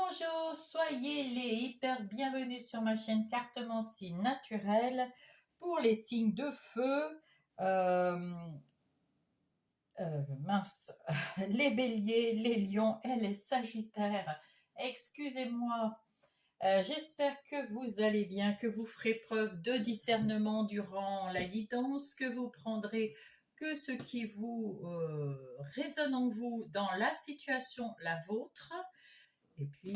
Bonjour, soyez les hyper bienvenus sur ma chaîne Cartomancie naturelle pour les signes de feu. Euh, mince, les béliers, les lions et les sagittaires. Excusez-moi. J'espère que vous allez bien, que vous ferez preuve de discernement durant la guidance, que vous prendrez que ce qui vous résonne en vous dans la situation, la vôtre. Et puis,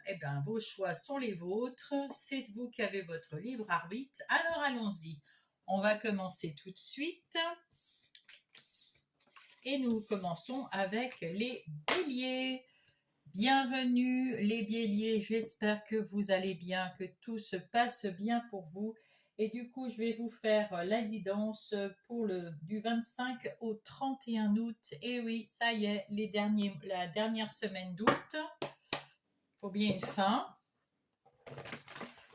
eh ben, vos choix sont les vôtres. C'est vous qui avez votre libre arbitre. Alors, allons-y. On va commencer tout de suite. Et nous commençons avec les béliers. Bienvenue les béliers. J'espère que vous allez bien, que tout se passe bien pour vous. Et du coup, je vais vous faire la guidance pour du 25 au 31 août. Et oui, ça y est, la dernière semaine d'août. Faut bien une fin.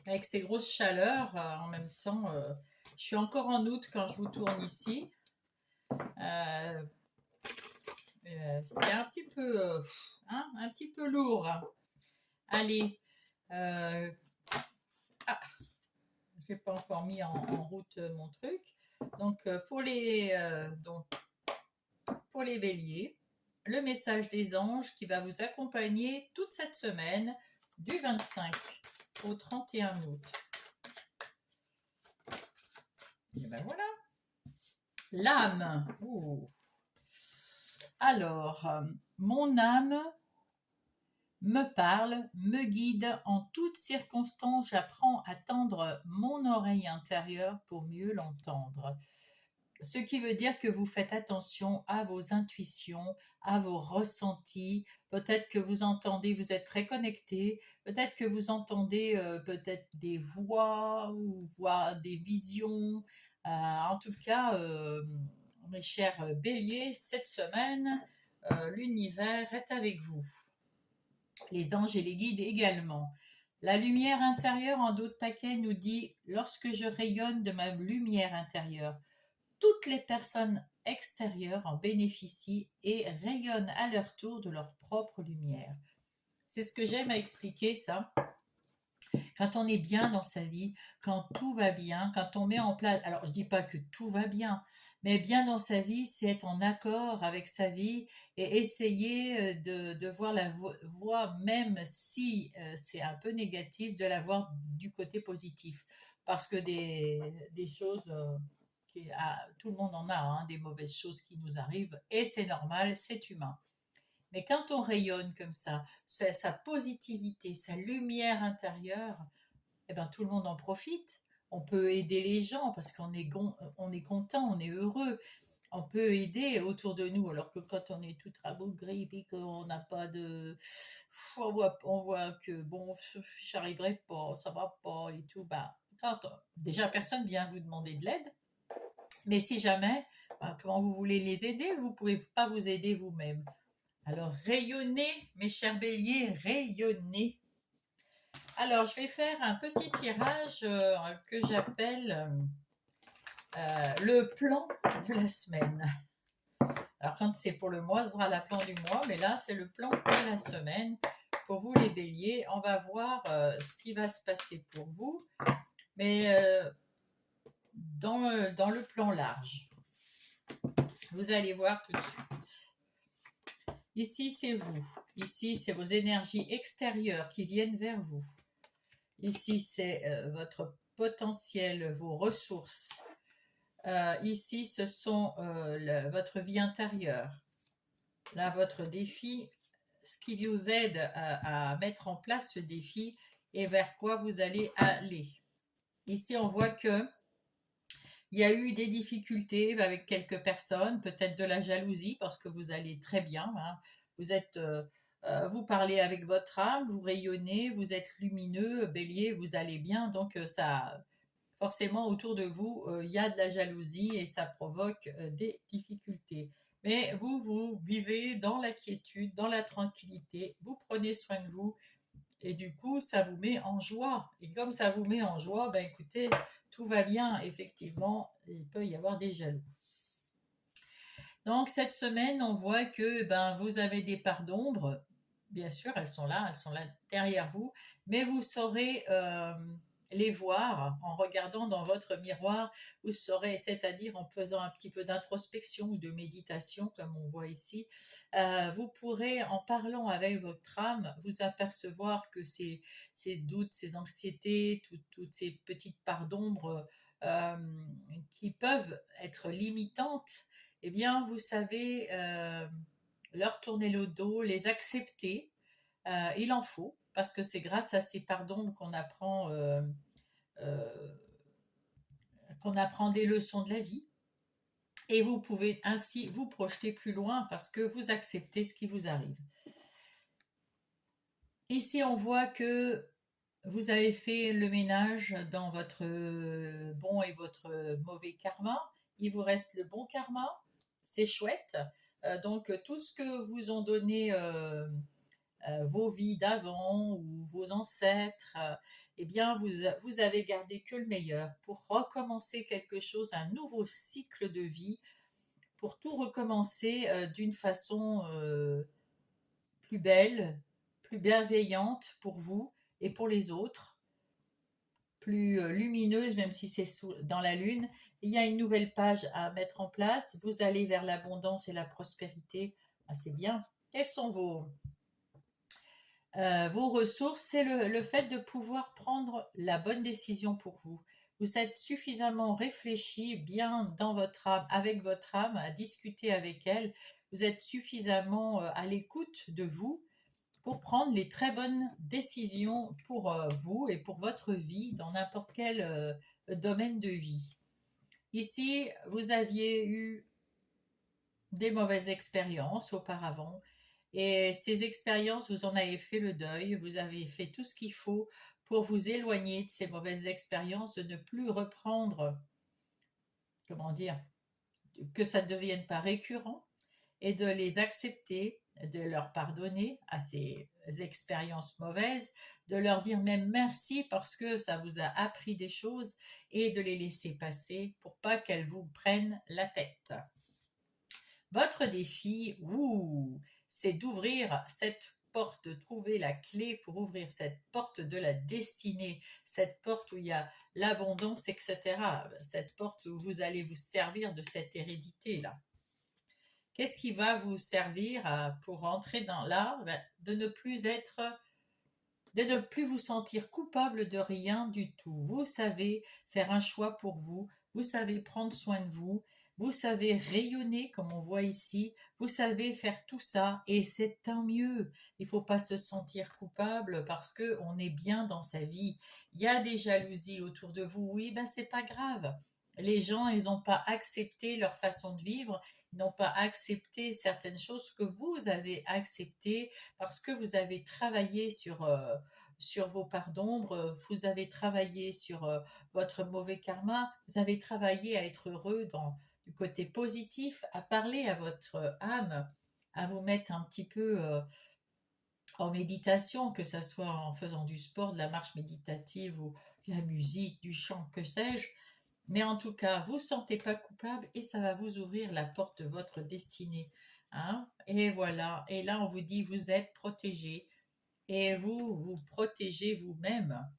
Avec ces grosses chaleurs, en même temps, je suis encore en août quand je vous tourne ici. C'est un petit peu lourd. Allez, j'ai pas encore mis en route mon truc. Donc pour les béliers, le message des anges qui va vous accompagner toute cette semaine du 25 au 31 août. Et ben voilà. L'âme. Alors, mon âme me parle, me guide en toutes circonstances. J'apprends à tendre mon oreille intérieure pour mieux l'entendre. Ce qui veut dire que vous faites attention à vos intuitions, à vos ressentis. Peut-être que vous entendez, vous êtes très connecté. Peut-être que vous entendez peut-être des voix ou voix des visions. En tout cas, mes chers béliers, cette semaine, l'univers est avec vous. Les anges et les guides également. La lumière intérieure en dos de paquet nous dit « Lorsque je rayonne de ma lumière intérieure, toutes les personnes extérieures en bénéficient et rayonnent à leur tour de leur propre lumière. » C'est ce que j'aime à expliquer, ça. Quand on est bien dans sa vie, quand tout va bien, quand on met en place, alors je dis pas que tout va bien, mais bien dans sa vie, c'est être en accord avec sa vie et essayer de voir la voie, même si c'est un peu négatif, de la voir du côté positif. Parce que des choses, tout le monde en a, hein, des mauvaises choses qui nous arrivent, et c'est normal, c'est humain. Mais quand on rayonne comme ça, sa positivité, sa lumière intérieure, eh ben, tout le monde en profite. On peut aider les gens parce qu'on est, on est content, on est heureux. On peut aider autour de nous, alors que quand on est tout rabougri et qu'on n'a pas de... On voit que, bon, j'arriverai pas, ça va pas et tout. Ben, déjà, personne vient vous demander de l'aide. Mais si jamais, comment vous voulez les aider? Vous ne pouvez pas vous aider vous-même. Alors, rayonnez, mes chers béliers, rayonnez. Alors, je vais faire un petit tirage que j'appelle le plan de la semaine. Alors, quand c'est pour le mois, ce sera le plan du mois, mais là, c'est le plan de la semaine. Pour vous, les béliers, on va voir ce qui va se passer pour vous, mais dans le plan large. Vous allez voir tout de suite. Ici, c'est vous. Ici, c'est vos énergies extérieures qui viennent vers vous. Ici, c'est votre potentiel, vos ressources. Ici, ce sont votre vie intérieure. Là, votre défi, ce qui vous aide à mettre en place ce défi et vers quoi vous allez aller. Ici, on voit que il y a eu des difficultés avec quelques personnes, peut-être de la jalousie parce que vous allez très bien. Hein. Vous parlez avec votre âme, vous rayonnez, vous êtes lumineux, bélier, vous allez bien. Donc ça, forcément, autour de vous, il y a de la jalousie et ça provoque des difficultés. Mais vous vivez dans la quiétude, dans la tranquillité, vous prenez soin de vous et du coup, ça vous met en joie. Et comme ça vous met en joie, ben écoutez, tout va bien. Effectivement, il peut y avoir des jaloux. Donc, cette semaine, on voit que vous avez des parts d'ombre. bien sûr, elles sont là derrière vous, mais vous saurez les voir en regardant dans votre miroir. Vous saurez, c'est-à-dire en faisant un petit peu d'introspection ou de méditation, comme on voit ici, vous pourrez, en parlant avec votre âme, vous apercevoir que ces doutes, ces anxiétés, toutes ces petites parts d'ombre euh, qui peuvent être limitantes, eh bien, vous savez leur tourner le dos, les accepter. Il en faut, parce que c'est grâce à ces pardons euh, qu'on apprend des leçons de la vie. Et vous pouvez ainsi vous projeter plus loin parce que vous acceptez ce qui vous arrive. Ici, on voit que vous avez fait le ménage dans votre bon et votre mauvais karma. Il vous reste le bon karma. C'est chouette. Donc, tout ce que vous ont donné vos vies d'avant ou vos ancêtres, eh bien, vous avez gardé que le meilleur pour recommencer quelque chose, un nouveau cycle de vie, pour tout recommencer d'une façon plus belle, plus bienveillante pour vous et pour les autres, plus lumineuse, même si c'est dans la lune. Il y a une nouvelle page à mettre en place. Vous allez vers l'abondance et la prospérité. Ah, c'est bien. Quels sont vos ressources? C'est le fait de pouvoir prendre la bonne décision pour vous. Vous êtes suffisamment réfléchi, bien dans votre âme, avec votre âme, à discuter avec elle. Vous êtes suffisamment à l'écoute de vous pour prendre les très bonnes décisions pour vous et pour votre vie dans n'importe quel domaine de vie. Ici, vous aviez eu des mauvaises expériences auparavant. Et ces expériences, vous en avez fait le deuil, vous avez fait tout ce qu'il faut pour vous éloigner de ces mauvaises expériences, de ne plus reprendre, comment dire, que ça ne devienne pas récurrent et de les accepter, de leur pardonner à ces expériences mauvaises, de leur dire même merci parce que ça vous a appris des choses et de les laisser passer pour pas qu'elles vous prennent la tête. Votre défi, c'est d'ouvrir cette porte, de trouver la clé pour ouvrir cette porte de la destinée, cette porte où il y a l'abondance, etc. Cette porte où vous allez vous servir de cette hérédité-là. Qu'est-ce qui va vous servir pour entrer dans l'art? De ne plus vous sentir coupable de rien du tout. Vous savez faire un choix pour vous, vous savez prendre soin de vous, vous savez rayonner comme on voit ici, vous savez faire tout ça et c'est tant mieux. Il ne faut pas se sentir coupable parce qu'on est bien dans sa vie. Il y a des jalousies autour de vous, oui, ben c'est pas grave. Les gens, ils n'ont pas accepté leur façon de vivre, ils n'ont pas accepté certaines choses que vous avez acceptées parce que vous avez travaillé sur vos parts d'ombre, vous avez travaillé sur votre mauvais karma, vous avez travaillé à être heureux du côté positif, à parler à votre âme, à vous mettre un petit peu en méditation, que ce soit en faisant du sport, de la marche méditative ou de la musique, du chant, que sais-je. Mais en tout cas, vous ne sentez pas coupable et ça va vous ouvrir la porte de votre destinée. Hein. Et voilà. Et là, on vous dit, vous êtes protégé. Et vous vous protégez vous-même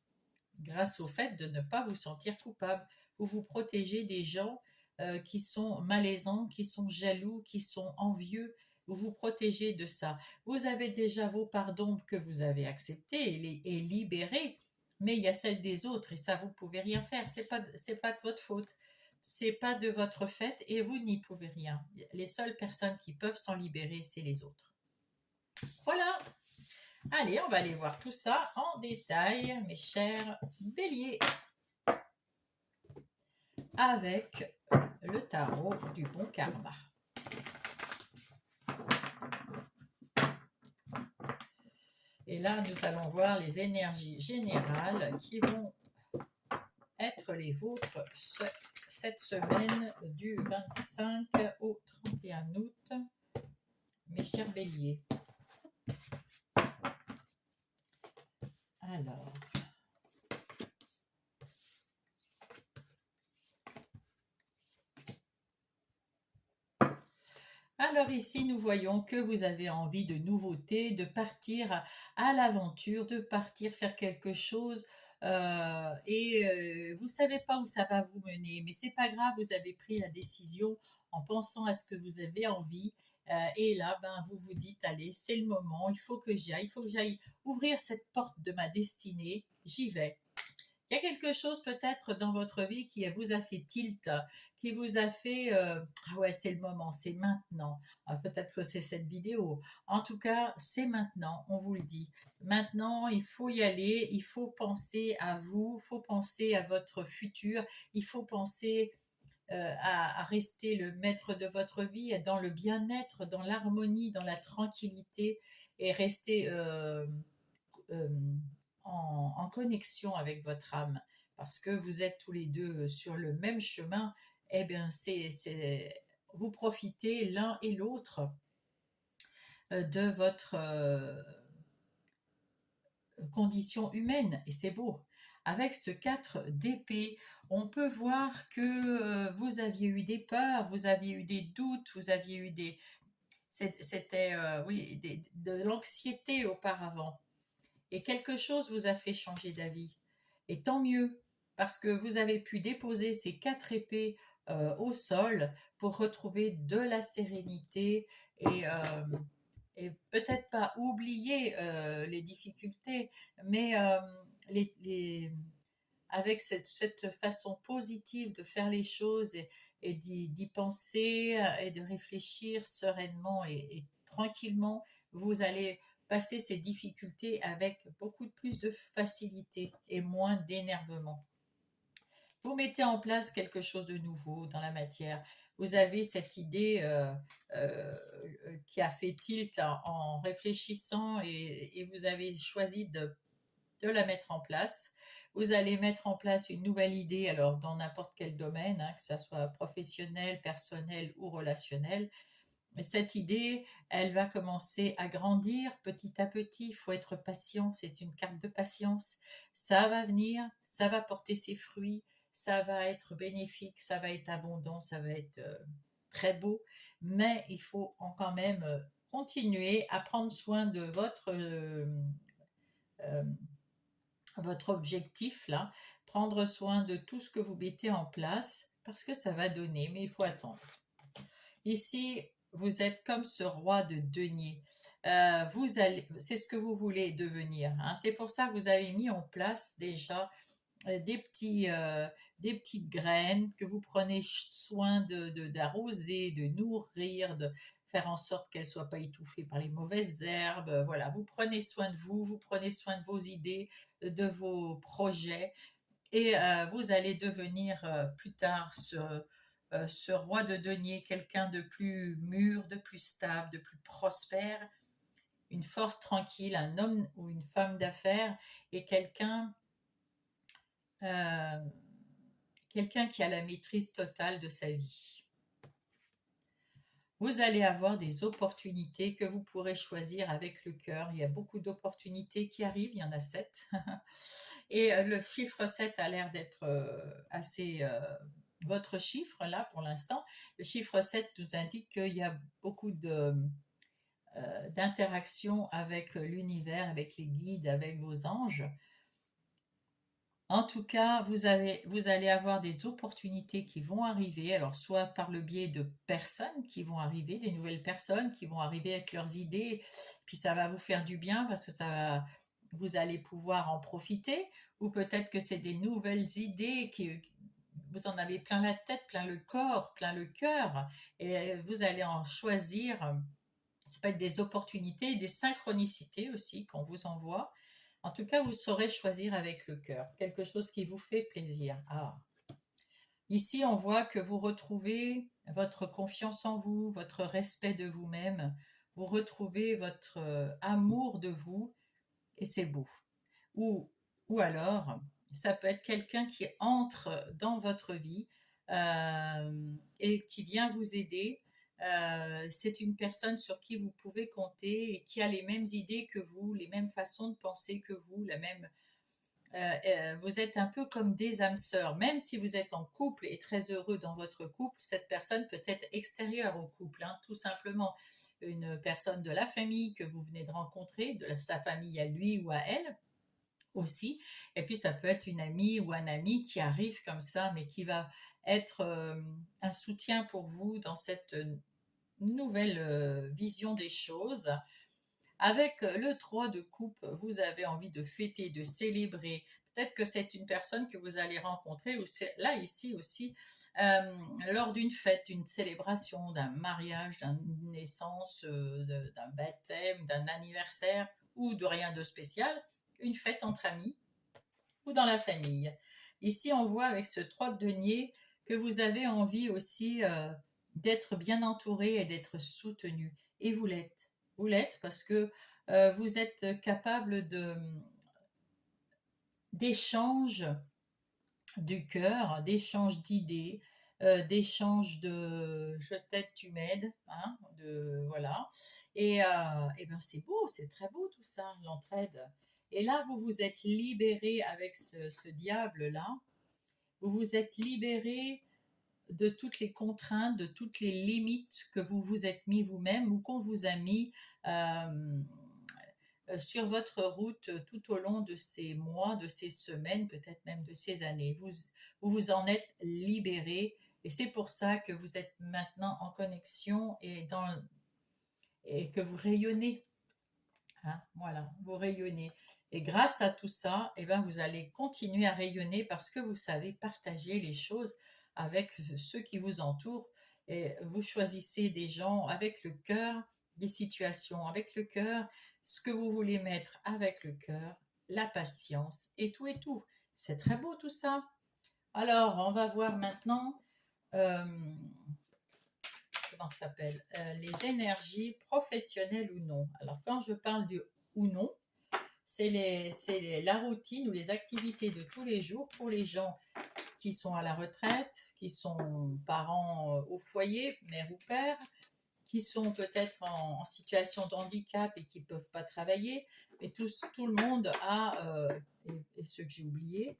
grâce au fait de ne pas vous sentir coupable. Vous vous protégez des gens qui sont malaisants, qui sont jaloux, qui sont envieux. Vous vous protégez de ça. Vous avez déjà vos pardons que vous avez acceptés et libérés, mais il y a celle des autres et ça vous pouvez rien faire. C'est pas de votre faute. C'est pas de votre fait et vous n'y pouvez rien. Les seules personnes qui peuvent s'en libérer, c'est les autres. Voilà. Allez, on va aller voir tout ça en détail, mes chers béliers, avec le tarot du bon karma. Et là, nous allons voir les énergies générales qui vont être les vôtres cette semaine du 25 au 31 août, mes chers béliers. Alors, Alors ici, nous voyons que vous avez envie de nouveautés, de partir à l'aventure, de partir faire quelque chose et vous savez pas où ça va vous mener, mais c'est pas grave, vous avez pris la décision en pensant à ce que vous avez envie. Et là, ben, vous vous dites, allez, c'est le moment, il faut que j'aille ouvrir cette porte de ma destinée, j'y vais. Il y a quelque chose peut-être dans votre vie qui vous a fait tilt, qui vous a fait ah ouais, c'est le moment, c'est maintenant. Ah, peut-être que c'est cette vidéo. En tout cas, c'est maintenant, on vous le dit. Maintenant, il faut y aller, il faut penser à vous, il faut penser à votre futur, il faut penser à rester le maître de votre vie, dans le bien-être, dans l'harmonie, dans la tranquillité et rester euh, en connexion avec votre âme, parce que vous êtes tous les deux sur le même chemin, eh bien, vous profitez l'un et l'autre de votre condition humaine, et c'est beau. Avec ce 4 d'épée, on peut voir que vous aviez eu des peurs, vous aviez eu des doutes, vous aviez eu c'était oui, de l'anxiété auparavant. Et quelque chose vous a fait changer d'avis. Et tant mieux, parce que vous avez pu déposer ces 4 épées au sol pour retrouver de la sérénité et peut-être pas oublier les difficultés, mais avec cette façon positive de faire les choses et d'y penser et de réfléchir sereinement et tranquillement, vous allez passer ces difficultés avec beaucoup plus de facilité et moins d'énervement. Vous mettez en place quelque chose de nouveau dans la matière. Vous avez cette idée euh, qui a fait tilt en réfléchissant et vous avez choisi de la mettre en place. Vous allez mettre en place une nouvelle idée, alors dans n'importe quel domaine, hein, que ce soit professionnel, personnel ou relationnel. Mais cette idée, elle va commencer à grandir petit à petit. Il faut être patient, c'est une carte de patience. Ça va venir, ça va porter ses fruits, ça va être bénéfique, ça va être abondant, ça va être très beau. Mais il faut quand même continuer à prendre soin de euh, votre objectif là, prendre soin de tout ce que vous mettez en place parce que ça va donner, mais il faut attendre. Ici, vous êtes comme ce roi de denier. C'est ce que vous voulez devenir, hein. C'est pour ça que vous avez mis en place déjà des petites graines que vous prenez soin d'arroser, de nourrir, de faire en sorte qu'elles ne soient pas étouffées par les mauvaises herbes. Voilà, vous prenez soin de vous, vous prenez soin de vos idées, de vos projets, et vous allez devenir plus tard ce roi de denier, quelqu'un de plus mûr, de plus stable, de plus prospère, une force tranquille, un homme ou une femme d'affaires et euh, quelqu'un qui a la maîtrise totale de sa vie. Vous allez avoir des opportunités que vous pourrez choisir avec le cœur. Il y a beaucoup d'opportunités qui arrivent, il y en a 7. Et le chiffre 7 a l'air d'être assez votre chiffre là pour l'instant. Le chiffre 7 nous indique qu'il y a beaucoup d'interactions avec l'univers, avec les guides, avec vos anges. En tout cas, vous allez avoir des opportunités qui vont arriver, alors soit par le biais de personnes qui vont arriver, des nouvelles personnes qui vont arriver avec leurs idées, puis ça va vous faire du bien parce que vous allez pouvoir en profiter, ou peut-être que c'est des nouvelles idées vous en avez plein la tête, plein le corps, plein le cœur, et vous allez en choisir. Ça peut être des opportunités, des synchronicités aussi qu'on vous envoie. En tout cas, vous saurez choisir avec le cœur, quelque chose qui vous fait plaisir. Ah. Ici, on voit que vous retrouvez votre confiance en vous, votre respect de vous-même, vous retrouvez votre amour de vous, et c'est beau. Ou, ou alors, ça peut être quelqu'un qui entre dans votre vie et qui vient vous aider. C'est une personne sur qui vous pouvez compter et qui a les mêmes idées que vous, les mêmes façons de penser que vous, Vous êtes un peu comme des âmes sœurs. Même si vous êtes en couple et très heureux dans votre couple, cette personne peut être extérieure au couple, hein, tout simplement. Une personne de la famille que vous venez de rencontrer, de sa famille à lui ou à elle aussi. Et puis ça peut être une amie ou un ami qui arrive comme ça, mais qui va être un soutien pour vous dans cette nouvelle vision des choses. Avec le 3 de coupe, vous avez envie de fêter, de célébrer. Peut-être que c'est une personne que vous allez rencontrer, ou là, ici aussi, lors d'une fête, une célébration, d'un mariage, d'une naissance, d'un baptême, d'un anniversaire, ou de rien de spécial, une fête entre amis ou dans la famille. Ici, on voit avec ce 3 de denier que vous avez envie aussi d'être bien entouré et d'être soutenu. Et vous l'êtes. Vous l'êtes parce que vous êtes capable d'échanges du cœur, d'échanges d'idées, d'échanges de je t'aide, tu m'aides, hein, voilà. Et ben c'est beau, c'est très beau tout ça, l'entraide. Et là, vous vous êtes libéré avec ce diable-là. Vous vous êtes libéré de toutes les contraintes, de toutes les limites que vous vous êtes mis vous-même ou qu'on vous a mis euh, sur votre route tout au long de ces mois, de ces semaines, peut-être même de ces années. Vous vous en êtes libéré et c'est pour ça que vous êtes maintenant en connexion et que vous rayonnez. Hein, voilà, vous rayonnez. Et grâce à tout ça, eh ben, vous allez continuer à rayonner parce que vous savez partager les choses avec ceux qui vous entourent. Et vous choisissez des gens avec le cœur, des situations avec le cœur, ce que vous voulez mettre avec le cœur, la patience et tout et tout. C'est très beau tout ça. Alors, on va voir maintenant, euh, comment ça s'appelle, les énergies professionnelles ou non. Alors, quand je parle du ou non, c'est la routine ou les activités de tous les jours pour les gens qui sont à la retraite, qui sont parents au foyer, mère ou père, qui sont peut-être en situation de handicap et qui ne peuvent pas travailler. Mais tout le monde a, et ceux que j'ai oubliés,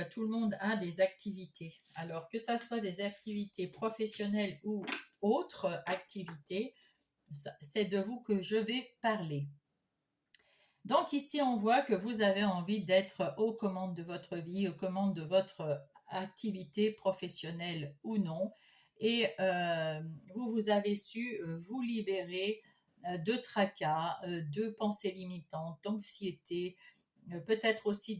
tout le monde a des activités. Alors que ça soit des activités professionnelles ou autres activités, c'est de vous que je vais parler. Donc ici, on voit que vous avez envie d'être aux commandes de votre vie, aux commandes de votre activité professionnelle ou non. Et vous avez su vous libérer de tracas, de pensées limitantes, d'anxiété, peut-être aussi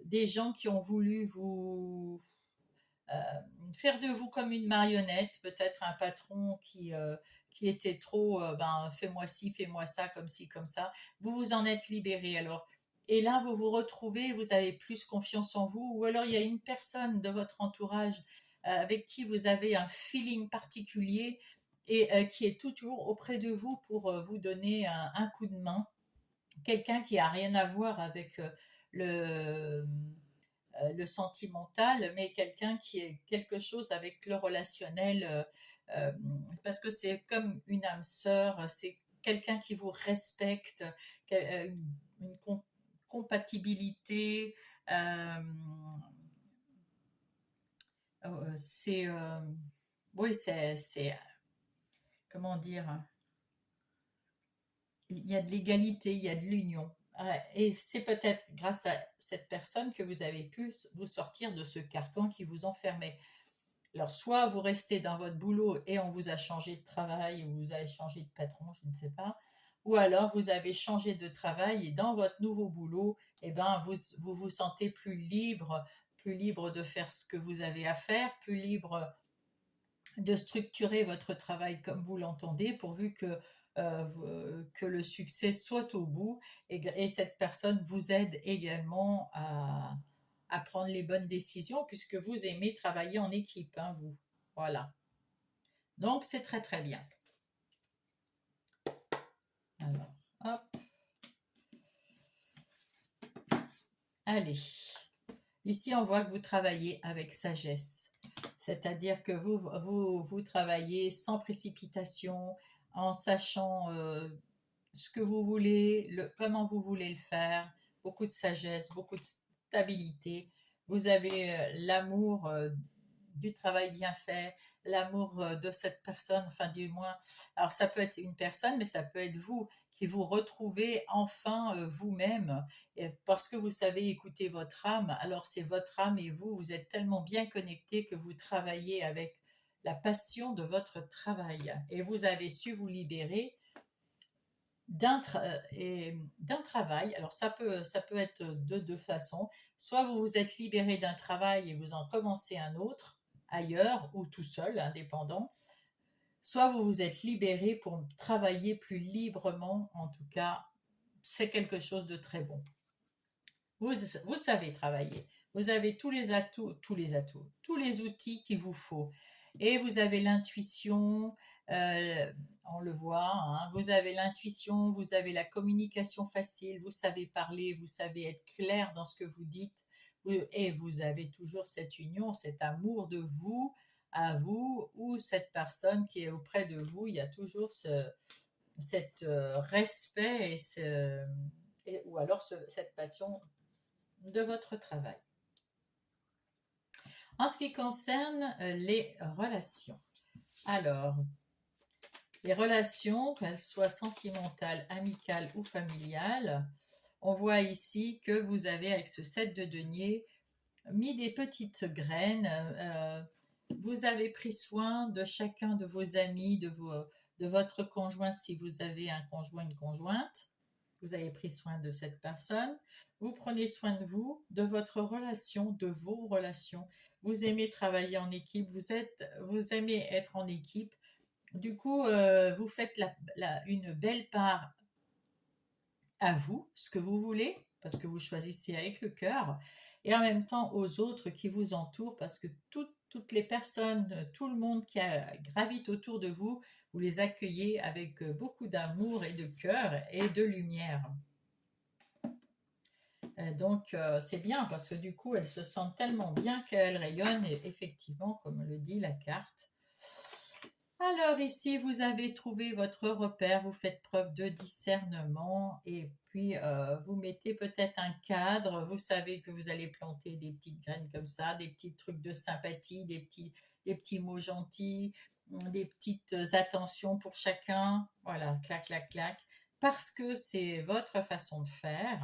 des gens qui ont voulu vous euh, faire de vous comme une marionnette, peut-être un patron qui était trop, ben, fais-moi ci, fais-moi ça, comme ci, comme ça. Vous vous en êtes libéré alors. Et là, vous vous retrouvez, vous avez plus confiance en vous, ou alors il y a une personne de votre entourage avec qui vous avez un feeling particulier et qui est toujours auprès de vous pour vous donner un coup de main. Quelqu'un qui a rien à voir avec le, le sentimental, mais quelqu'un qui est quelque chose avec le relationnel, parce que c'est comme une âme sœur, c'est quelqu'un qui vous respecte, une compatibilité, c'est, oui, c'est, comment dire, il y a de l'égalité, il y a de l'union. Et c'est peut-être grâce à cette personne que vous avez pu vous sortir de ce carcan qui vous enfermait. Alors, soit vous restez dans votre boulot et on vous a changé de travail ou vous avez changé de patron, je ne sais pas, ou alors vous avez changé de travail et dans votre nouveau boulot, eh ben, vous vous sentez plus libre de faire ce que vous avez à faire, plus libre de structurer votre travail comme vous l'entendez, pourvu que le succès soit au bout et cette personne vous aide également à prendre les bonnes décisions puisque vous aimez travailler en équipe, hein, vous. Voilà. Donc, c'est très, très bien. Alors, hop. Allez. Ici, on voit que vous travaillez avec sagesse. C'est-à-dire que vous travaillez sans précipitation, en sachant ce que vous voulez, comment vous voulez le faire, beaucoup de sagesse, beaucoup de stabilité. Vous avez l'amour du travail bien fait, l'amour de cette personne, enfin du moins, alors ça peut être une personne, mais ça peut être vous, qui vous retrouvez enfin vous-même, parce que vous savez écouter votre âme. Alors c'est votre âme et vous, vous êtes tellement bien connectés que vous travaillez avec la passion de votre travail et vous avez su vous libérer d'un travail. Alors ça peut être de deux façons. Soit vous vous êtes libéré d'un travail et vous en commencez un autre ailleurs ou tout seul, indépendant. Soit vous vous êtes libéré pour travailler plus librement. En tout cas, c'est quelque chose de très bon. Vous savez travailler. Vous avez tous les outils qu'il vous faut. Et vous avez l'intuition, on le voit, hein, vous avez l'intuition, vous avez la communication facile, vous savez parler, vous savez être clair dans ce que vous dites, et vous avez toujours cette union, cet amour de vous à vous, ou cette personne qui est auprès de vous, il y a toujours cet respect ou alors cette passion de votre travail. En ce qui concerne les relations, alors, les relations, qu'elles soient sentimentales, amicales ou familiales, on voit ici que vous avez, avec ce 7 de denier, mis des petites graines. Vous avez pris soin de chacun de vos amis, de votre conjoint si vous avez un conjoint, une conjointe. Vous avez pris soin de cette personne. Vous prenez soin de vous, de votre relation, de vos relations. Vous aimez travailler en équipe, vous aimez être en équipe. Du coup, vous faites une belle part à vous, ce que vous voulez, parce que vous choisissez avec le cœur, et en même temps aux autres qui vous entourent, parce que toutes les personnes, tout le monde qui gravite autour de vous, vous les accueillez avec beaucoup d'amour et de cœur et de lumière. Donc c'est bien parce que du coup elles se sentent tellement bien qu'elles rayonnent, et effectivement, comme le dit la carte. Alors ici, vous avez trouvé votre repère, vous faites preuve de discernement et puis vous mettez peut-être un cadre, vous savez que vous allez planter des petites graines comme ça, des petits trucs de sympathie, des petits mots gentils, des petites attentions pour chacun, voilà, clac, clac, clac, parce que c'est votre façon de faire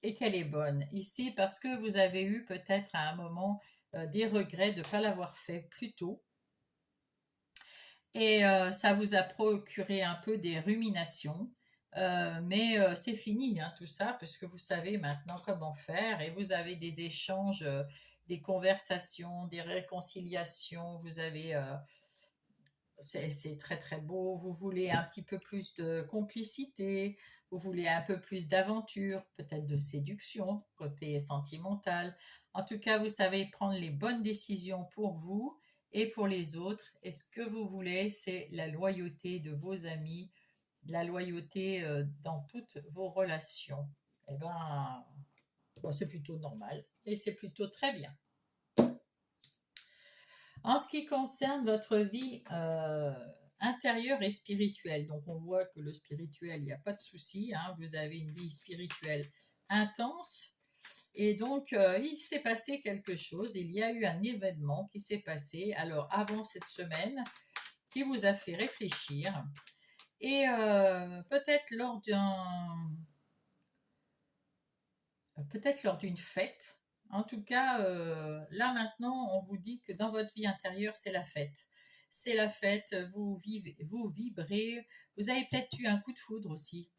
et qu'elle est bonne. Ici, parce que vous avez eu peut-être à un moment des regrets de ne pas l'avoir fait plus tôt. Et ça vous a procuré un peu des ruminations. Mais c'est fini, hein, tout ça, parce que vous savez maintenant comment faire et vous avez des échanges, des conversations, des réconciliations. C'est très très beau. Vous voulez un petit peu plus de complicité, vous voulez un peu plus d'aventure, peut-être de séduction, côté sentimental. En tout cas, vous savez prendre les bonnes décisions pour vous et pour les autres. Et ce que vous voulez, c'est la loyauté de vos amis, la loyauté dans toutes vos relations. Eh bien, bon, c'est plutôt normal et c'est plutôt très bien. En ce qui concerne votre vie intérieure et spirituelle, donc on voit que le spirituel, il n'y a pas de souci, hein, vous avez une vie spirituelle intense. Et donc, il s'est passé quelque chose, il y a eu un événement qui s'est passé, alors avant cette semaine, qui vous a fait réfléchir. Et peut-être lors d'une fête. En tout cas, là maintenant, on vous dit que dans votre vie intérieure, c'est la fête. C'est la fête, vous vibrez. Vous avez peut-être eu un coup de foudre aussi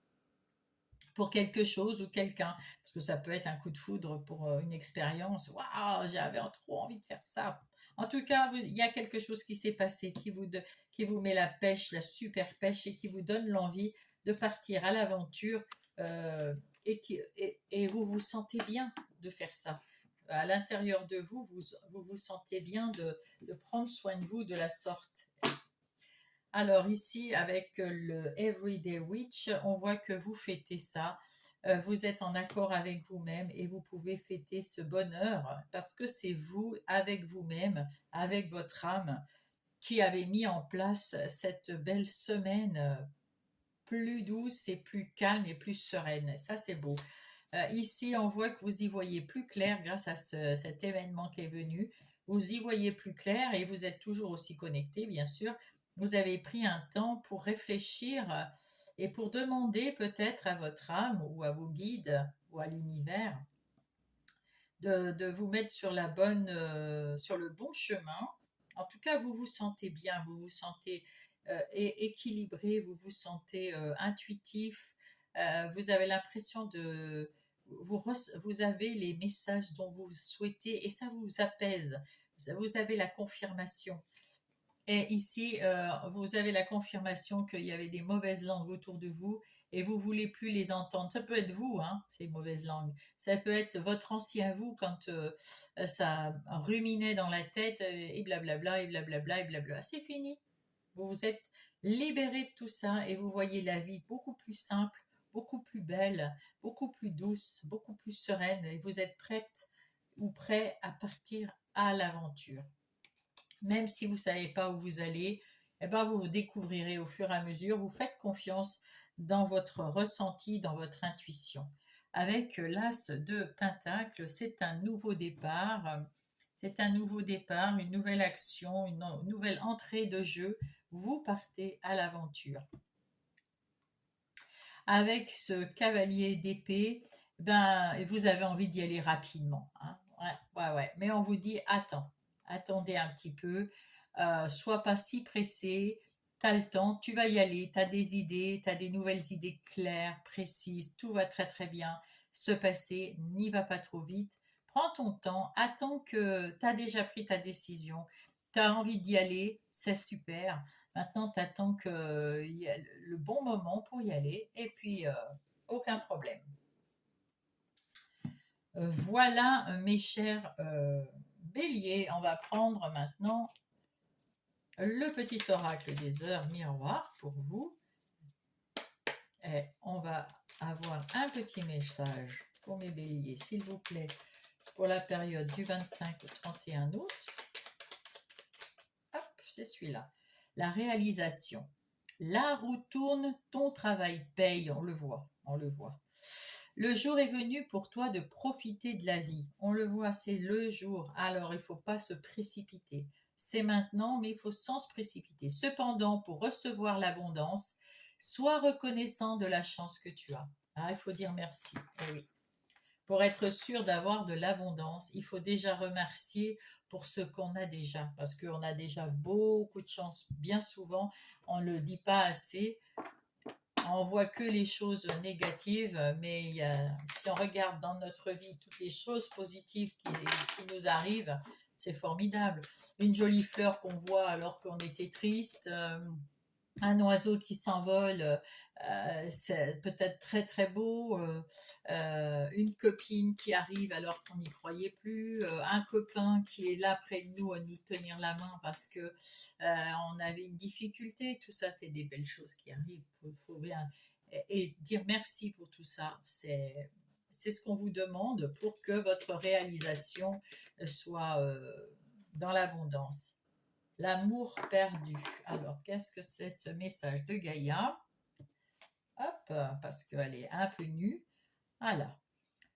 pour quelque chose ou quelqu'un. Parce que ça peut être un coup de foudre pour une expérience. Waouh, j'avais trop envie de faire ça. En tout cas, il y a quelque chose qui s'est passé qui vous met la pêche, la super pêche, et qui vous donne l'envie de partir à l'aventure, et vous vous sentez bien de faire ça. À l'intérieur de vous, vous sentez bien de prendre soin de vous de la sorte. Alors ici, avec le Everyday Witch, on voit que vous fêtez ça. Vous êtes en accord avec vous-même et vous pouvez fêter ce bonheur parce que c'est vous, avec vous-même, avec votre âme, qui avez mis en place cette belle semaine plus douce et plus calme et plus sereine. Ça, c'est beau. Ici, on voit que vous y voyez plus clair grâce à cet événement qui est venu. Vous y voyez plus clair et vous êtes toujours aussi connecté, bien sûr. Vous avez pris un temps pour réfléchir et pour demander peut-être à votre âme ou à vos guides ou à l'univers de vous mettre sur sur le bon chemin. En tout cas, vous vous sentez bien, vous vous sentez équilibré, vous vous sentez intuitif, vous avez l'impression vous avez les messages dont vous souhaitez et ça vous apaise. Vous avez la confirmation. Et ici, vous avez la confirmation qu'il y avait des mauvaises langues autour de vous et vous voulez plus les entendre. Ça peut être vous, hein, ces mauvaises langues. Ça peut être votre ancien vous quand ça ruminait dans la tête et blablabla et blablabla et blabla. C'est fini. Vous vous êtes libéré de tout ça et vous voyez la vie beaucoup plus simple, beaucoup plus belle, beaucoup plus douce, beaucoup plus sereine et vous êtes prête ou prêt à partir à l'aventure. Même si vous ne savez pas où vous allez, eh ben vous vous découvrirez au fur et à mesure. Vous faites confiance dans votre ressenti, dans votre intuition. Avec l'As de Pentacle, c'est un nouveau départ. C'est un nouveau départ, une nouvelle action, une nouvelle entrée de jeu. Vous partez à l'aventure. Avec ce cavalier d'épée, ben, vous avez envie d'y aller rapidement. Hein. Ouais. Mais on vous dit, attendez un petit peu, sois pas si pressé, tu as le temps, tu vas y aller, tu as des idées, tu as des nouvelles idées claires, précises, tout va très très bien se passer, n'y va pas trop vite, prends ton temps, attends que tu as déjà pris ta décision, tu as envie d'y aller, c'est super. Maintenant, tu attends qu'il y ait le bon moment pour y aller et puis aucun problème. Voilà, mes chers béliers, on va prendre maintenant le petit oracle des heures miroirs pour vous. Et on va avoir un petit message pour mes béliers, s'il vous plaît, pour la période du 25 au 31 août. Hop, c'est celui-là. La réalisation. La roue tourne, ton travail paye, on le voit, on le voit. Le jour est venu pour toi de profiter de la vie. On le voit, c'est le jour. Alors, il ne faut pas se précipiter. C'est maintenant, mais il faut sans se précipiter. Cependant, pour recevoir l'abondance, sois reconnaissant de la chance que tu as. Ah, il faut dire merci. Eh oui. Pour être sûr d'avoir de l'abondance, il faut déjà remercier pour ce qu'on a déjà, parce qu'on a déjà beaucoup de chance. Bien souvent, on ne le dit pas assez. On voit que les choses négatives, mais si on regarde dans notre vie toutes les choses positives qui nous arrivent, c'est formidable. Une jolie fleur qu'on voit alors qu'on était triste, un oiseau qui s'envole, c'est peut-être très très beau, une copine qui arrive alors qu'on n'y croyait plus, un copain qui est là près de nous à nous tenir la main parce que on avait une difficulté, tout ça c'est des belles choses qui arrivent, faut bien et dire merci pour tout ça, c'est ce qu'on vous demande pour que votre réalisation soit dans l'abondance. L'amour perdu. Alors, qu'est-ce que c'est ce message de Gaïa? Hop, parce qu'elle est un peu nue. Alors,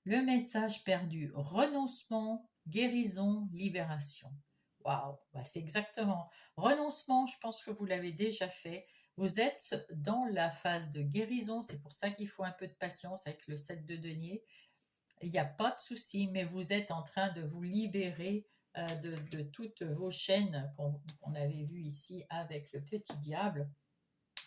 le message perdu. Renoncement, guérison, libération. Waouh, bah c'est exactement. Renoncement, je pense que vous l'avez déjà fait. Vous êtes dans la phase de guérison. C'est pour ça qu'il faut un peu de patience avec le 7 de denier. Il n'y a pas de souci, mais vous êtes en train de vous libérer de toutes vos chaînes qu'on avait vues ici avec le petit diable.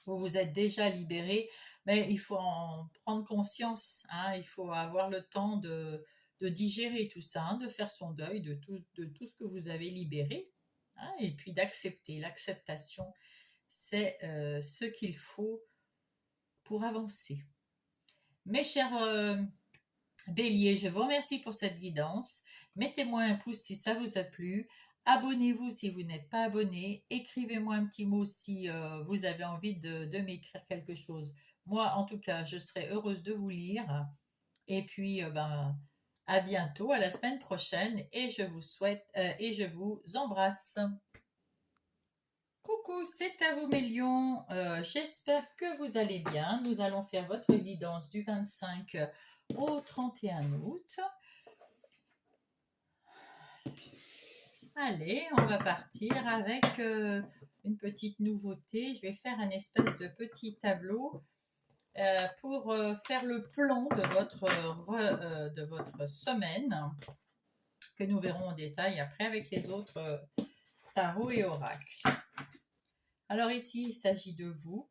Vous vous êtes déjà libéré, mais il faut en prendre conscience. Hein, il faut avoir le temps de digérer tout ça, hein, de faire son deuil de tout ce que vous avez libéré, hein, et puis d'accepter. L'acceptation, c'est ce qu'il faut pour avancer. Mes chers Bélier, je vous remercie pour cette guidance. Mettez-moi un pouce si ça vous a plu. Abonnez-vous si vous n'êtes pas abonné. Écrivez-moi un petit mot si vous avez envie de m'écrire quelque chose. Moi, en tout cas, je serai heureuse de vous lire. Et puis, à bientôt, à la semaine prochaine. Et je vous souhaite et je vous embrasse. Coucou, c'est à vous mes lions. J'espère que vous allez bien. Nous allons faire votre guidance du 25 au 31 août. Allez, on va partir avec une petite nouveauté. Je vais faire un espèce de petit tableau pour faire le plan de votre semaine, que nous verrons en détail après avec les autres tarots et oracles. Alors ici, il s'agit de vous,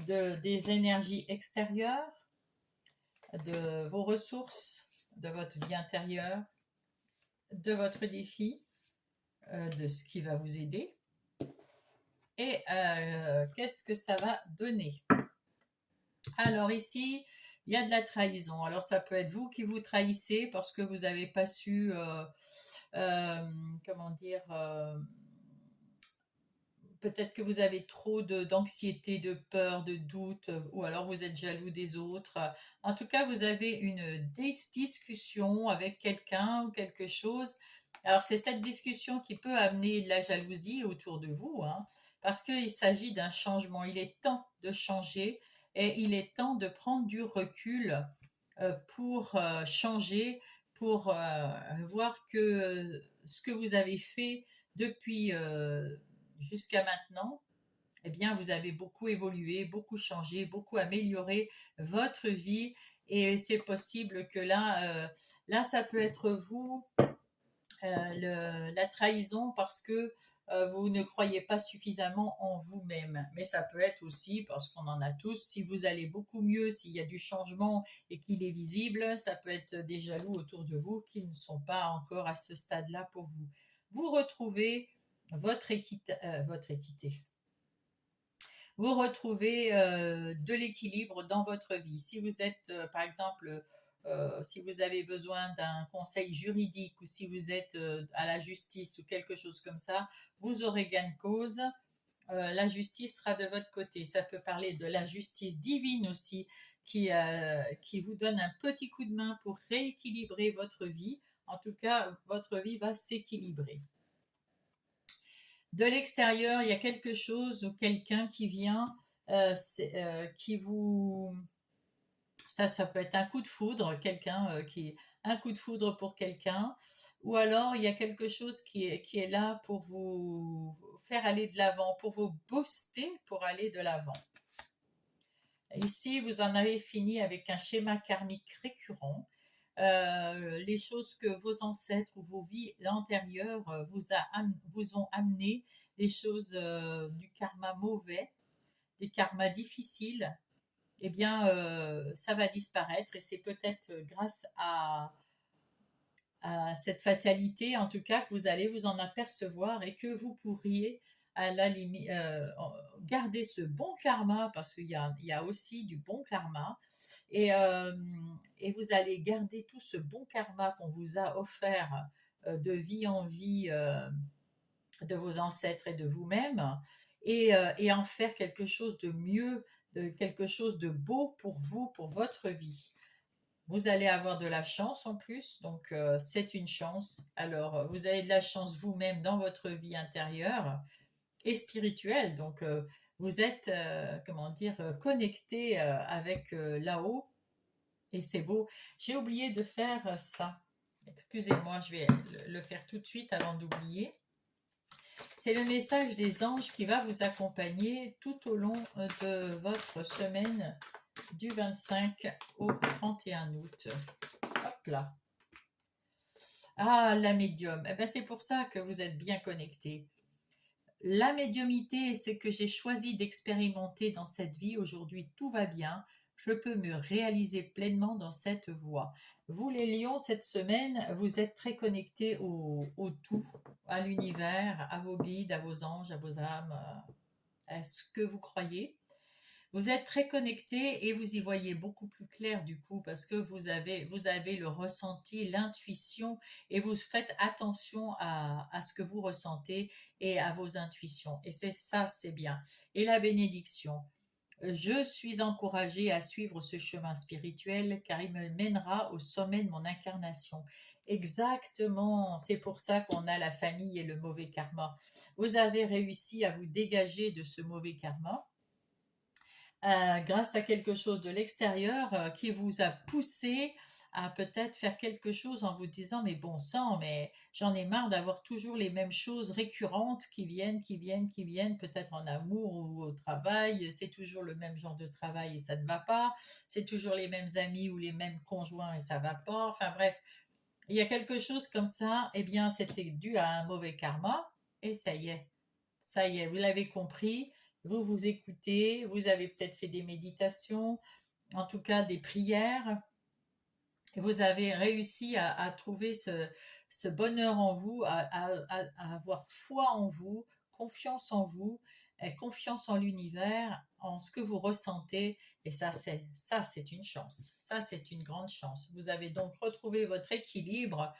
des énergies extérieures, de vos ressources, de votre vie intérieure, de votre défi, de ce qui va vous aider et qu'est-ce que ça va donner. Alors ici, il y a de la trahison. Alors ça peut être vous qui vous trahissez parce que vous n'avez pas su, comment dire, peut-être que vous avez trop d'anxiété, de peur, de doute, ou alors vous êtes jaloux des autres. En tout cas, vous avez une discussion avec quelqu'un ou quelque chose. Alors, c'est cette discussion qui peut amener de la jalousie autour de vous, hein, parce qu'il s'agit d'un changement. Il est temps de changer et il est temps de prendre du recul pour changer, pour voir que ce que vous avez fait depuis jusqu'à maintenant, eh bien, vous avez beaucoup évolué, beaucoup changé, beaucoup amélioré votre vie. Et c'est possible que là, ça peut être vous, la trahison parce que vous ne croyez pas suffisamment en vous-même. Mais ça peut être aussi, parce qu'on en a tous, si vous allez beaucoup mieux, s'il y a du changement et qu'il est visible, ça peut être des jaloux autour de vous qui ne sont pas encore à ce stade-là pour vous. Vous retrouvez votre équité. Vous retrouvez de l'équilibre dans votre vie. Si vous êtes, par exemple, si vous avez besoin d'un conseil juridique ou si vous êtes à la justice ou quelque chose comme ça, vous aurez gain de cause. La justice sera de votre côté. Ça peut parler de la justice divine aussi, qui vous donne un petit coup de main pour rééquilibrer votre vie. En tout cas, votre vie va s'équilibrer. De l'extérieur, il y a quelque chose ou quelqu'un qui vient, qui vous... Ça peut être un coup de foudre, un coup de foudre pour quelqu'un, ou alors il y a quelque chose qui est là pour vous faire aller de l'avant, pour vous booster pour aller de l'avant. Ici, vous en avez fini avec un schéma karmique récurrent. Les choses que vos ancêtres ou vos vies antérieures vous ont amené, les choses du karma mauvais, des karmas difficiles, eh bien, ça va disparaître et c'est peut-être grâce à cette fatalité, en tout cas, que vous allez vous en apercevoir et que vous pourriez à la limite garder ce bon karma parce qu'il y a aussi du bon karma et, euh, et vous allez garder tout ce bon karma qu'on vous a offert de vie en vie de vos ancêtres et de vous-même et en faire quelque chose de mieux, de quelque chose de beau pour vous, pour votre vie. Vous allez avoir de la chance en plus, donc c'est une chance. Alors, vous avez de la chance vous-même dans votre vie intérieure et spirituelle. Donc, vous êtes, comment dire, connecté avec là-haut et c'est beau. J'ai oublié de faire ça. Excusez-moi, je vais le faire tout de suite avant d'oublier. C'est le message des anges qui va vous accompagner tout au long de votre semaine du 25 au 31 août. Hop là. Ah, la médium. Eh ben, c'est pour ça que vous êtes bien connecté. La médiumité, c'est que j'ai choisi d'expérimenter dans cette vie. Aujourd'hui, tout va bien. Je peux me réaliser pleinement dans cette voie. Vous, les lions, cette semaine, vous êtes très connectés au tout, à l'univers, à vos guides, à vos anges, à vos âmes, à ce que vous croyez. Vous êtes très connecté et vous y voyez beaucoup plus clair du coup parce que vous avez le ressenti, l'intuition et vous faites attention à ce que vous ressentez et à vos intuitions. Et c'est ça, c'est bien. Et la bénédiction. Je suis encouragée à suivre ce chemin spirituel car il me mènera au sommet de mon incarnation. Exactement, c'est pour ça qu'on a la famille et le mauvais karma. Vous avez réussi à vous dégager de ce mauvais karma grâce à quelque chose de l'extérieur qui vous a poussé à peut-être faire quelque chose en vous disant mais bon sang, mais j'en ai marre d'avoir toujours les mêmes choses récurrentes qui viennent, qui viennent, qui viennent, peut-être en amour ou au travail, c'est toujours le même genre de travail et ça ne va pas, c'est toujours les mêmes amis ou les mêmes conjoints et ça va pas, enfin bref, il y a quelque chose comme ça, eh bien c'était dû à un mauvais karma et ça y est, vous l'avez compris, vous vous écoutez, vous avez peut-être fait des méditations, en tout cas des prières, et vous avez réussi à trouver ce bonheur en vous, à avoir foi en vous, et confiance en l'univers, en ce que vous ressentez, et ça c'est une chance, ça c'est une grande chance. Vous avez donc retrouvé votre équilibre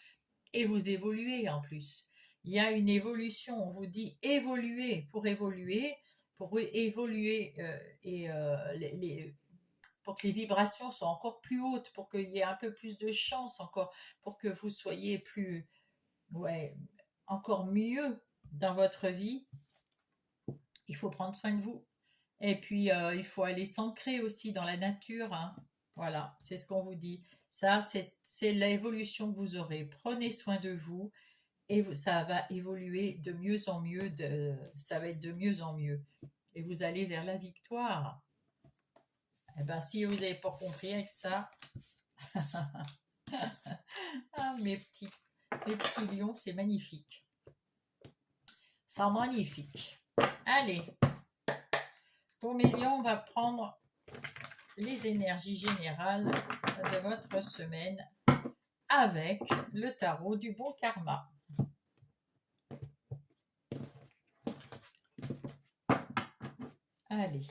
et vous évoluez en plus. Il y a une évolution, on vous dit pour évoluer pour que les vibrations soient encore plus hautes, pour qu'il y ait un peu plus de chance encore, pour que vous soyez plus, ouais, encore mieux dans votre vie. Il faut prendre soin de vous. Et puis, il faut aller s'ancrer aussi dans la nature, hein. Voilà, c'est ce qu'on vous dit. Ça, c'est l'évolution que vous aurez. Prenez soin de vous et ça va évoluer de mieux en mieux, ça va être de mieux en mieux. Et vous allez vers la victoire. Eh ben, si vous n'avez pas compris avec ça, ah, mes petits lions, c'est magnifique. C'est magnifique. Allez, pour mes lions, on va prendre les énergies générales de votre semaine avec le tarot du bon karma. Allez.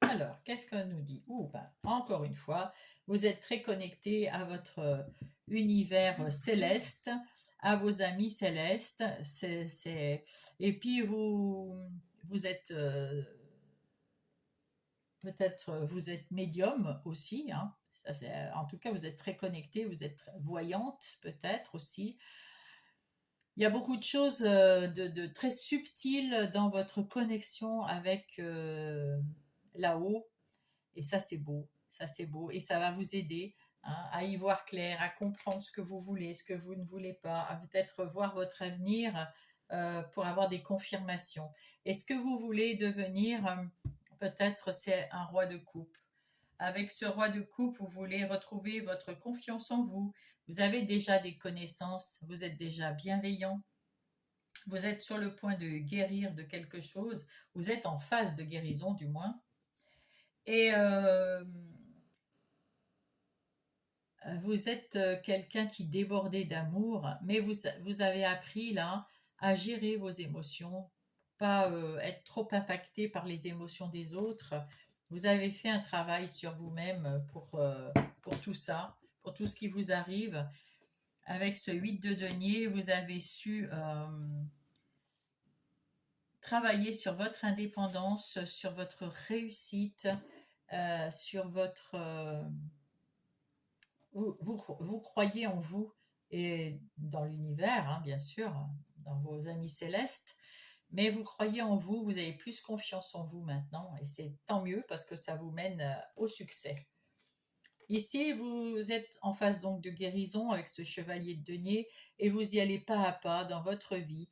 Alors, qu'est-ce qu'on nous dit? Encore une fois, vous êtes très connecté à votre univers céleste, à vos amis célestes. Et puis, vous êtes peut-être vous êtes médium aussi, hein. En tout cas, vous êtes très connecté, vous êtes voyante peut-être aussi. Il y a beaucoup de choses de très subtiles dans votre connexion avec là-haut. Et ça c'est beau. Et ça va vous aider, hein, à y voir clair, à comprendre ce que vous voulez, ce que vous ne voulez pas, à peut-être voir votre avenir pour avoir des confirmations. Et ce que vous voulez devenir, peut-être c'est un roi de coupe. Avec ce roi de coupe, vous voulez retrouver votre confiance en vous. Vous avez déjà des connaissances, vous êtes déjà bienveillant. Vous êtes sur le point de guérir de quelque chose, vous êtes en phase de guérison du moins. Et vous êtes quelqu'un qui débordait d'amour, mais vous avez appris là à gérer vos émotions, pas être trop impacté par les émotions des autres. Vous avez fait un travail sur vous-même pour tout ça, pour tout ce qui vous arrive. Avec ce 8 de denier, vous avez su travailler sur votre indépendance, sur votre réussite, sur votre... vous croyez en vous et dans l'univers, hein, bien sûr, dans vos amis célestes, mais vous croyez en vous, vous avez plus confiance en vous maintenant, et c'est tant mieux parce que ça vous mène au succès. Ici, vous êtes en phase donc de guérison avec ce chevalier de denier et vous y allez pas à pas dans votre vie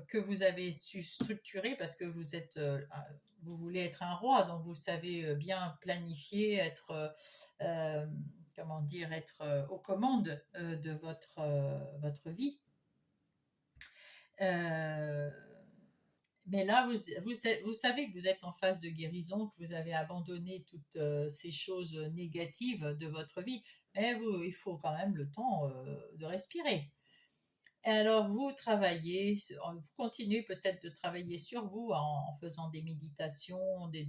que vous avez su structurer parce que vous voulez être un roi, donc vous savez bien planifier, être comment dire, être aux commandes de votre vie. Euh, mais là, vous savez que vous êtes en phase de guérison, que vous avez abandonné toutes ces choses négatives de votre vie, mais il faut quand même le temps de respirer. Et alors, vous continuez peut-être de travailler sur vous en faisant des méditations, des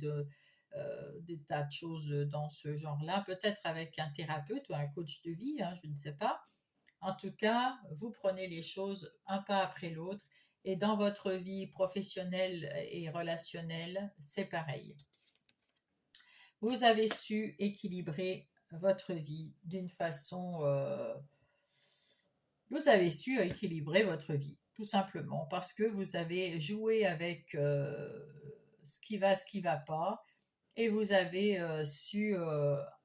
tas de choses dans ce genre-là, peut-être avec un thérapeute ou un coach de vie, hein, je ne sais pas. En tout cas, vous prenez les choses un pas après l'autre et dans votre vie professionnelle et relationnelle, c'est pareil. Vous avez su équilibrer votre vie d'une façon Vous avez su équilibrer votre vie, tout simplement, parce que vous avez joué avec ce qui va pas, et vous avez su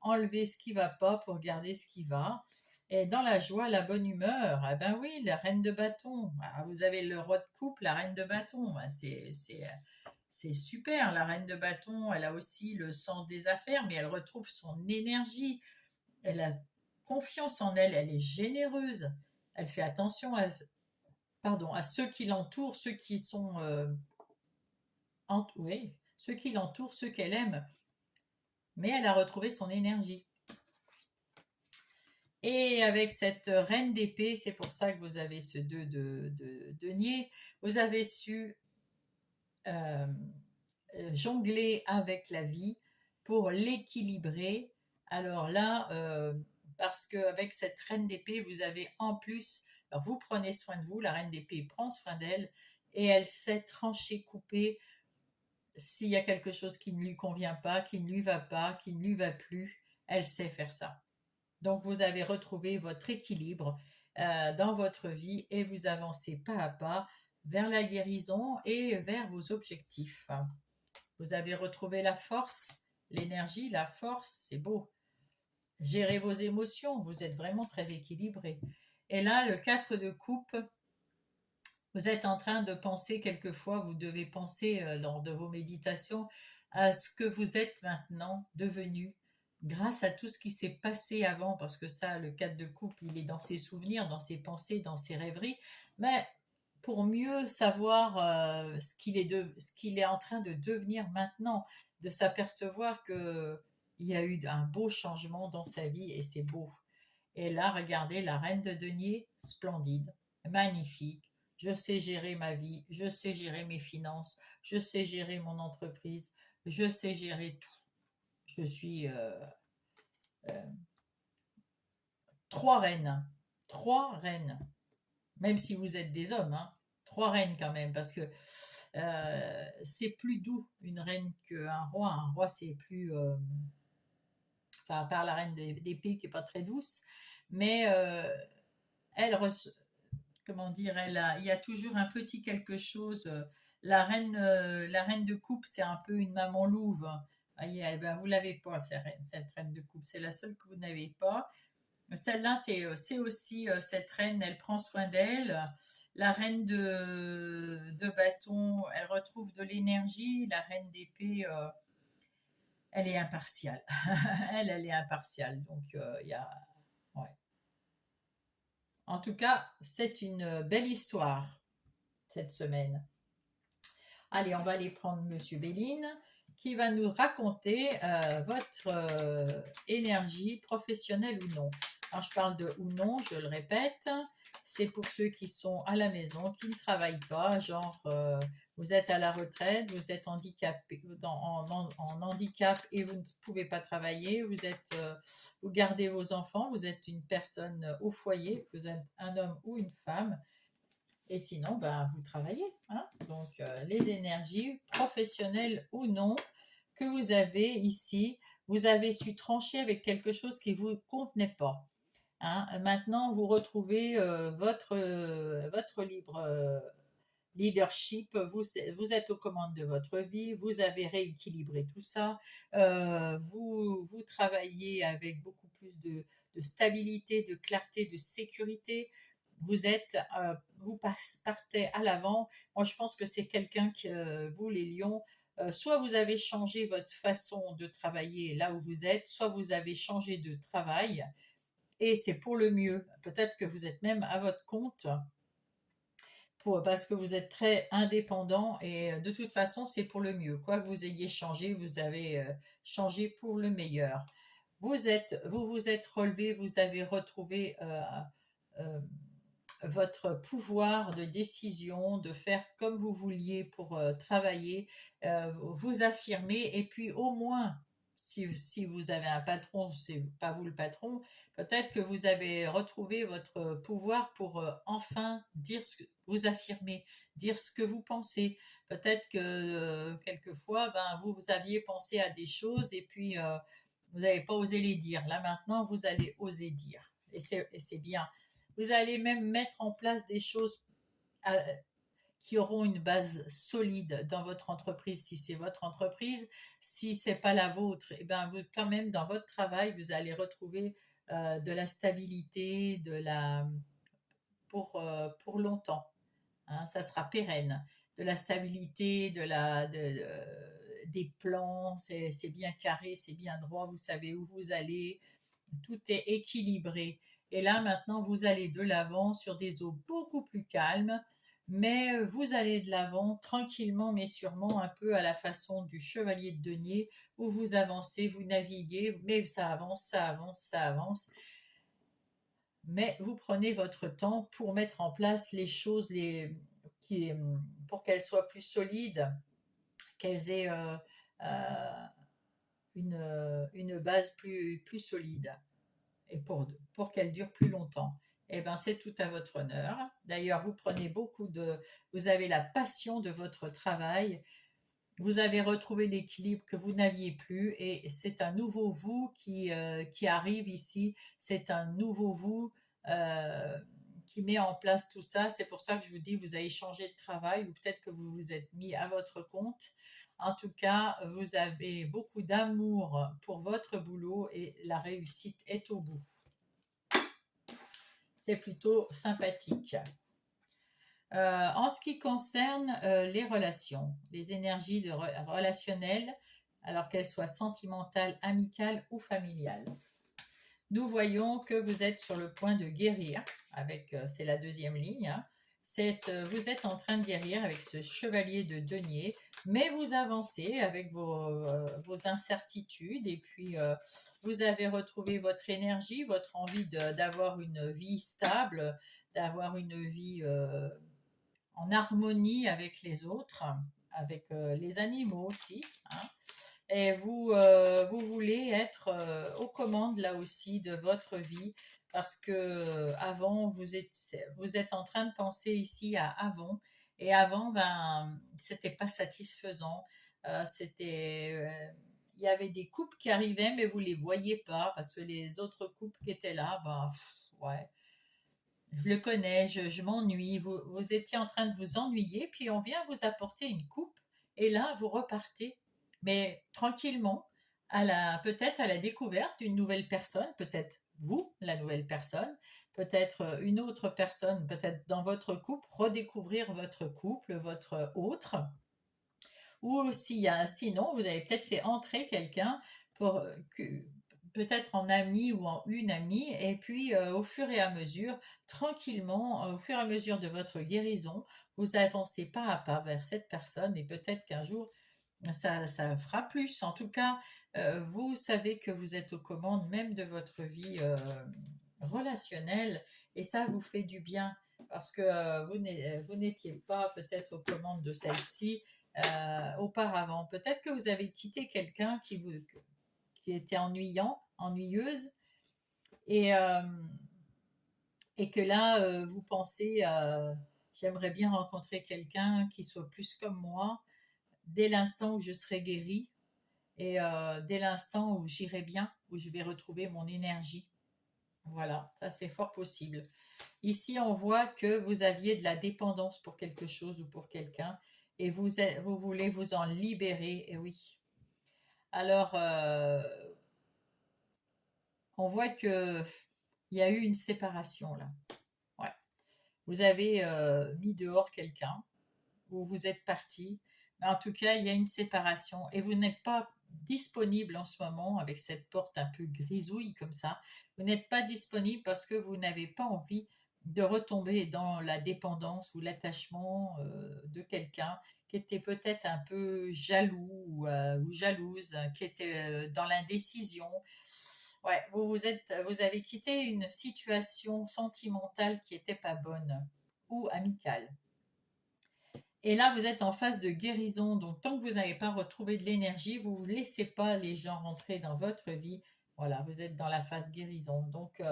enlever ce qui va pas pour garder ce qui va. Et dans la joie, la bonne humeur, eh ben oui, la reine de bâton. Ah, vous avez le roi de coupe, la reine de bâton. Ah, c'est super, la reine de bâton. Elle a aussi le sens des affaires, mais elle retrouve son énergie. Elle a confiance en elle, elle est généreuse. Elle fait attention pardon, à ceux qui l'entourent, ceux qui sont oui, ceux qui l'entourent, ceux qu'elle aime. Mais elle a retrouvé son énergie. Et avec cette reine d'épée, c'est pour ça que vous avez ce 2 de denier, vous avez su euh, jongler avec la vie pour l'équilibrer. Alors là, parce qu'avec cette reine d'épée, vous avez en plus, alors vous prenez soin de vous, la reine d'épée prend soin d'elle, et elle sait trancher, couper s'il y a quelque chose qui ne lui convient pas, qui ne lui va pas, qui ne lui va plus, elle sait faire ça. Donc vous avez retrouvé votre équilibre dans votre vie et vous avancez pas à pas vers la guérison et vers vos objectifs. Vous avez retrouvé la force, l'énergie, la force, c'est beau. Gérez vos émotions, vous êtes vraiment très équilibré. Et là, le 4 de coupe, vous êtes en train de penser quelquefois, vous devez penser lors de vos méditations à ce que vous êtes maintenant devenu grâce à tout ce qui s'est passé avant, parce que ça, le 4 de coupe, il est dans ses souvenirs, dans ses pensées, dans ses rêveries, mais pour mieux savoir ce qu'il est en train de devenir maintenant, de s'apercevoir qu'il y a eu un beau changement dans sa vie et c'est beau. Et là, regardez la reine de denier, splendide, magnifique. Je sais gérer ma vie, je sais gérer mes finances, je sais gérer mon entreprise, je sais gérer tout. Je suis euh, trois reines, trois reines, même si vous êtes des hommes, hein, trois reines quand même, parce que c'est plus doux une reine qu'un roi. Un roi, c'est plus, enfin, à part la reine d'épée qui est pas très douce, mais elle, comment dire, il y a toujours un petit quelque chose. La reine de coupe, c'est un peu une maman louve. Voyez, eh ben, vous l'avez pas, cette reine de coupe. C'est la seule que vous n'avez pas. Celle-là, c'est aussi cette reine, elle prend soin d'elle. La reine de bâton, elle retrouve de l'énergie. La reine d'épée, elle est impartiale. Elle est impartiale. Donc, il y a. Ouais. En tout cas, c'est une belle histoire cette semaine. Allez, on va aller prendre Monsieur Béline qui va nous raconter votre énergie professionnelle ou non. Quand je parle de ou non, je le répète, c'est pour ceux qui sont à la maison, qui ne travaillent pas, genre vous êtes à la retraite, vous êtes handicapé, en handicap et vous ne pouvez pas travailler, vous gardez vos enfants, vous êtes une personne au foyer, vous êtes un homme ou une femme, et sinon, ben, vous travaillez. Hein. Donc, les énergies, professionnelles ou non, que vous avez ici, vous avez su trancher avec quelque chose qui ne vous convenait pas. Hein. Maintenant, vous retrouvez votre libre leadership, vous êtes aux commandes de votre vie, vous avez rééquilibré tout ça, vous travaillez avec beaucoup plus de stabilité, de clarté, de sécurité, vous partez à l'avant. Moi, je pense que c'est quelqu'un que vous, les lions, soit vous avez changé votre façon de travailler là où vous êtes, soit vous avez changé de travail et c'est pour le mieux. Peut-être que vous êtes même à votre compte parce que vous êtes très indépendant et de toute façon, c'est pour le mieux. Quoi que vous ayez changé, vous avez changé pour le meilleur. Vous vous êtes relevé, vous avez retrouvé euh, votre pouvoir de décision, de faire comme vous vouliez pour travailler, vous affirmer et puis au moins, si vous avez un patron, c'est pas vous le patron, peut-être que vous avez retrouvé votre pouvoir pour enfin vous affirmer, dire ce que vous pensez. Peut-être que quelquefois, ben, vous aviez pensé à des choses et puis vous n'avez pas osé les dire. Là maintenant, vous allez oser dire et c'est bien. Vous allez même mettre en place des choses euh, qui auront une base solide dans votre entreprise, si c'est votre entreprise. Si c'est pas la vôtre, et ben vous, quand même, dans votre travail, vous allez retrouver de la stabilité, pour longtemps, hein, ça sera pérenne. De la stabilité, des plans, c'est bien carré, c'est bien droit, vous savez où vous allez, tout est équilibré. Et là, maintenant, vous allez de l'avant sur des eaux beaucoup plus calmes, mais vous allez de l'avant tranquillement, mais sûrement, un peu à la façon du chevalier de denier, où vous avancez, vous naviguez, mais ça avance, ça avance, ça avance. Mais vous prenez votre temps pour mettre en place les choses, qui, pour qu'elles soient plus solides, qu'elles aient une base plus solide et pour qu'elle dure plus longtemps. Eh ben, c'est tout à votre honneur. D'ailleurs, vous avez la passion de votre travail. Vous avez retrouvé l'équilibre que vous n'aviez plus et c'est un nouveau vous qui arrive ici. C'est un nouveau vous euh, qui met en place tout ça. C'est pour ça que je vous dis, vous avez changé de travail ou peut-être que vous vous êtes mis à votre compte. En tout cas, vous avez beaucoup d'amour pour votre boulot et la réussite est au bout. C'est plutôt sympathique. En ce qui concerne les relations, les énergies relationnelles, alors qu'elles soient sentimentales, amicales ou familiales, nous voyons que vous êtes sur le point de guérir, c'est la deuxième ligne, hein. Vous êtes en train de guérir avec ce chevalier de denier, mais vous avancez avec vos incertitudes et puis vous avez retrouvé votre énergie, votre envie d'avoir une vie stable, d'avoir une vie en harmonie avec les autres, avec les animaux aussi, hein. Et vous voulez être aux commandes là aussi de votre vie parce que avant vous êtes en train de penser ici à avant et avant ben c'était pas satisfaisant. Il y avait des couples qui arrivaient mais vous les voyez pas parce que les autres couples qui étaient là, ben ouais, je le connais, je m'ennuie. Vous étiez en train de vous ennuyer, puis on vient vous apporter une coupe, et là, vous repartez, mais tranquillement, peut-être à la découverte d'une nouvelle personne, peut-être vous, la nouvelle personne, peut-être une autre personne, peut-être dans votre couple, redécouvrir votre couple, votre autre. Ou sinon, vous avez peut-être fait entrer quelqu'un pour peut-être en ami ou en une amie, et puis au fur et à mesure, tranquillement, au fur et à mesure de votre guérison, vous avancez pas à pas vers cette personne, et peut-être qu'un jour, ça fera plus. En tout cas, vous savez que vous êtes aux commandes même de votre vie relationnelle, et ça vous fait du bien, parce que vous n'étiez pas peut-être aux commandes de celle-ci auparavant. Peut-être que vous avez quitté quelqu'un qui était ennuyeuse, et, euh, et que là, vous pensez, j'aimerais bien rencontrer quelqu'un qui soit plus comme moi, dès l'instant où je serai guérie, et dès l'instant où j'irai bien, où je vais retrouver mon énergie. Voilà, ça c'est fort possible. Ici, on voit que vous aviez de la dépendance pour quelque chose ou pour quelqu'un, et vous voulez vous en libérer, et oui. Alors, on voit que il y a eu une séparation là. Ouais. Vous avez mis dehors quelqu'un, ou vous êtes parti. Mais en tout cas, il y a une séparation et vous n'êtes pas disponible en ce moment avec cette porte un peu grisouille comme ça. Vous n'êtes pas disponible parce que vous n'avez pas envie de retomber dans la dépendance ou l'attachement de quelqu'un qui était peut-être un peu jaloux ou jalouse, qui était dans l'indécision. Ouais, vous avez quitté une situation sentimentale qui n'était pas bonne ou amicale. Et là, vous êtes en phase de guérison. Donc, tant que vous n'avez pas retrouvé de l'énergie, vous ne laissez pas les gens rentrer dans votre vie. Voilà, vous êtes dans la phase guérison. Donc,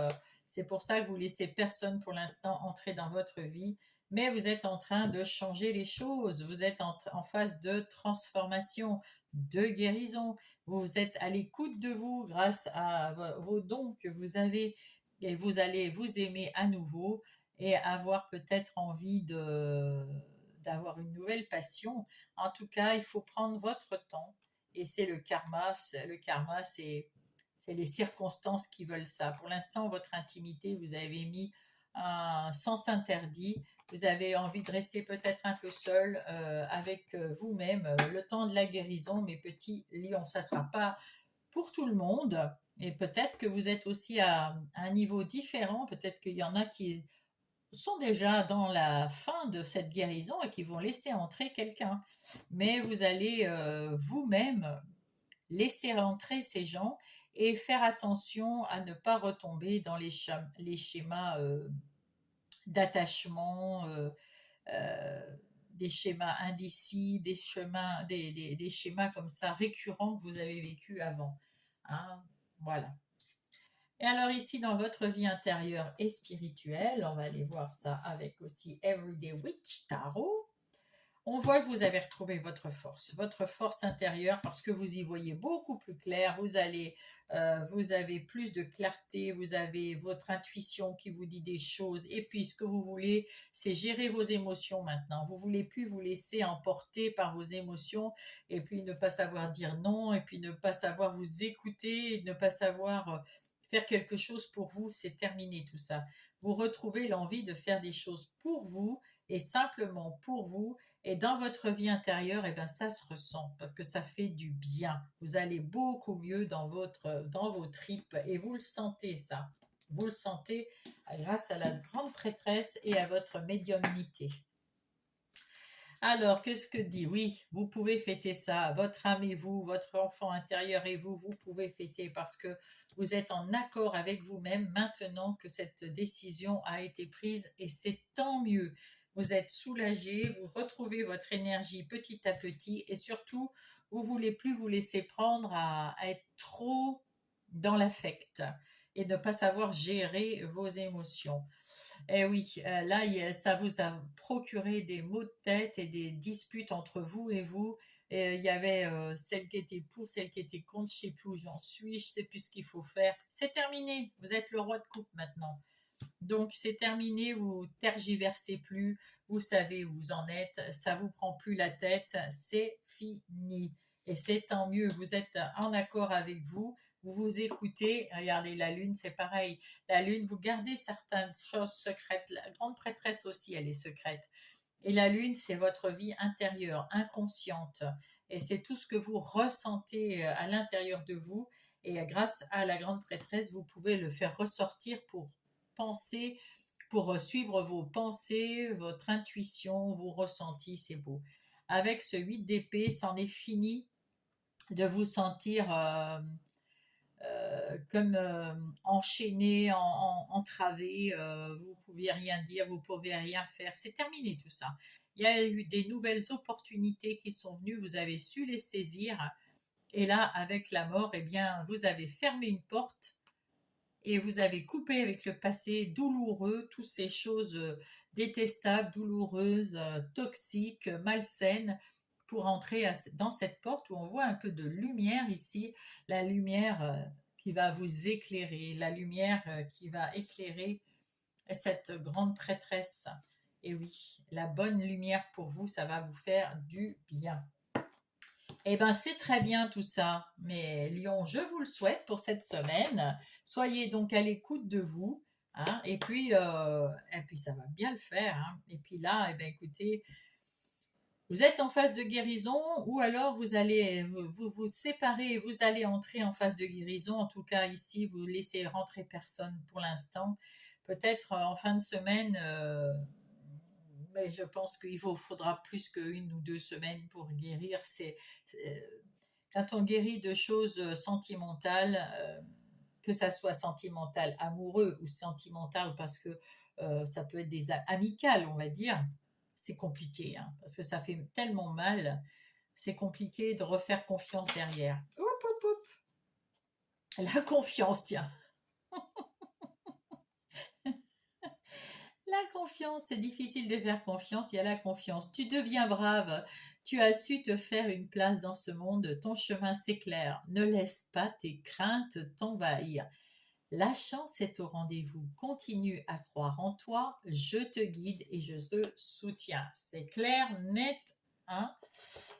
c'est pour ça que vous laissez personne pour l'instant entrer dans votre vie. Mais vous êtes en train de changer les choses. Vous êtes en phase de transformation, de guérison. Vous êtes à l'écoute de vous grâce à vos dons que vous avez. et vous allez vous aimer à nouveau et avoir peut-être envie d'avoir une nouvelle passion. En tout cas, il faut prendre votre temps et c'est le karma. Le karma, c'est les circonstances qui veulent ça. Pour l'instant, votre intimité, vous avez mis un sens interdit. Vous avez envie de rester peut-être un peu seul avec vous-même le temps de la guérison, mes petits lions. Ça ne sera pas pour tout le monde. Et peut-être que vous êtes aussi à un niveau différent. Peut-être qu'il y en a qui sont déjà dans la fin de cette guérison et qui vont laisser entrer quelqu'un. Mais vous allez vous-même laisser entrer ces gens et faire attention à ne pas retomber dans les schémas d'attachement, euh, des schémas indécis, des schémas comme ça récurrents que vous avez vécu avant. Hein, voilà. Et alors ici, dans votre vie intérieure et spirituelle, on va aller voir ça avec aussi Everyday Witch Tarot. On voit que vous avez retrouvé votre force intérieure parce que vous y voyez beaucoup plus clair. Vous avez plus de clarté, vous avez votre intuition qui vous dit des choses. Et puis, ce que vous voulez, c'est gérer vos émotions maintenant. Vous voulez plus vous laisser emporter par vos émotions et puis ne pas savoir dire non et puis ne pas savoir vous écouter, et ne pas savoir faire quelque chose pour vous. C'est terminé tout ça. Vous retrouvez l'envie de faire des choses pour vous et simplement pour vous. Et dans votre vie intérieure, eh ben, ça se ressent parce que ça fait du bien. Vous allez beaucoup mieux dans vos tripes et vous le sentez ça. Vous le sentez grâce à la grande prêtresse et à votre médiumnité. Alors, qu'est-ce que dit? Oui, vous pouvez fêter ça. Votre âme et vous, votre enfant intérieur et vous, vous pouvez fêter parce que vous êtes en accord avec vous-même maintenant que cette décision a été prise et c'est tant mieux. Vous êtes soulagé, vous retrouvez votre énergie petit à petit et surtout, vous ne voulez plus vous laisser prendre à être trop dans l'affect et ne pas savoir gérer vos émotions. Eh oui, là, ça vous a procuré des maux de tête et des disputes entre vous et vous. Et il y avait celle qui était pour, celle qui était contre, je ne sais plus où j'en suis, je ne sais plus ce qu'il faut faire. C'est terminé, vous êtes le roi de coupe maintenant. Donc c'est terminé, vous tergiversez plus, vous savez où vous en êtes, ça vous prend plus la tête, c'est fini. Et c'est tant mieux, vous êtes en accord avec vous, vous vous écoutez. Regardez, la lune, c'est pareil. La lune, vous gardez certaines choses secrètes. La grande prêtresse aussi, elle est secrète. Et la lune, c'est votre vie intérieure, inconsciente. Et c'est tout ce que vous ressentez à l'intérieur de vous. Et grâce à la grande prêtresse, vous pouvez le faire ressortir pour penser, pour suivre vos pensées, votre intuition, vos ressentis. C'est beau. Avec ce 8 d'épée, c'en est fini de vous sentir comme enchaîné, entravé, vous ne pouviez rien dire, vous ne pouviez rien faire. C'est terminé tout ça. Il y a eu des nouvelles opportunités qui sont venues, vous avez su les saisir. Et là, avec la mort, eh bien, vous avez fermé une porte et vous avez coupé avec le passé douloureux, toutes ces choses détestables, douloureuses, toxiques, malsaines, pour entrer dans cette porte où on voit un peu de lumière ici, la lumière qui va vous éclairer, la lumière qui va éclairer cette grande prêtresse. Et oui, la bonne lumière pour vous, ça va vous faire du bien. Eh bien, c'est très bien tout ça. Mais Lyon, je vous le souhaite pour cette semaine. Soyez donc à l'écoute de vous. Hein, et puis ça va bien le faire. Hein. Et puis là, eh bien, écoutez, vous êtes en phase de guérison ou alors vous allez vous séparer et vous allez entrer en phase de guérison. En tout cas, ici, vous laissez rentrer personne pour l'instant. Peut-être en fin de semaine, mais je pense qu'il vous faudra plus qu'une ou 2 semaines pour guérir. Quand on guérit de choses sentimentales, que ça soit sentimental amoureux ou sentimental parce que ça peut être des amicales, on va dire, c'est compliqué, hein, parce que ça fait tellement mal. C'est compliqué de refaire confiance derrière. Oup, oup, oup. La confiance, tiens. La confiance, c'est difficile de faire confiance, il y a la confiance. Tu deviens brave, tu as su te faire une place dans ce monde, ton chemin s'éclaire. Ne laisse pas tes craintes t'envahir. La chance est au rendez-vous. Continue à croire en toi. Je te guide et je te soutiens. C'est clair, net, hein?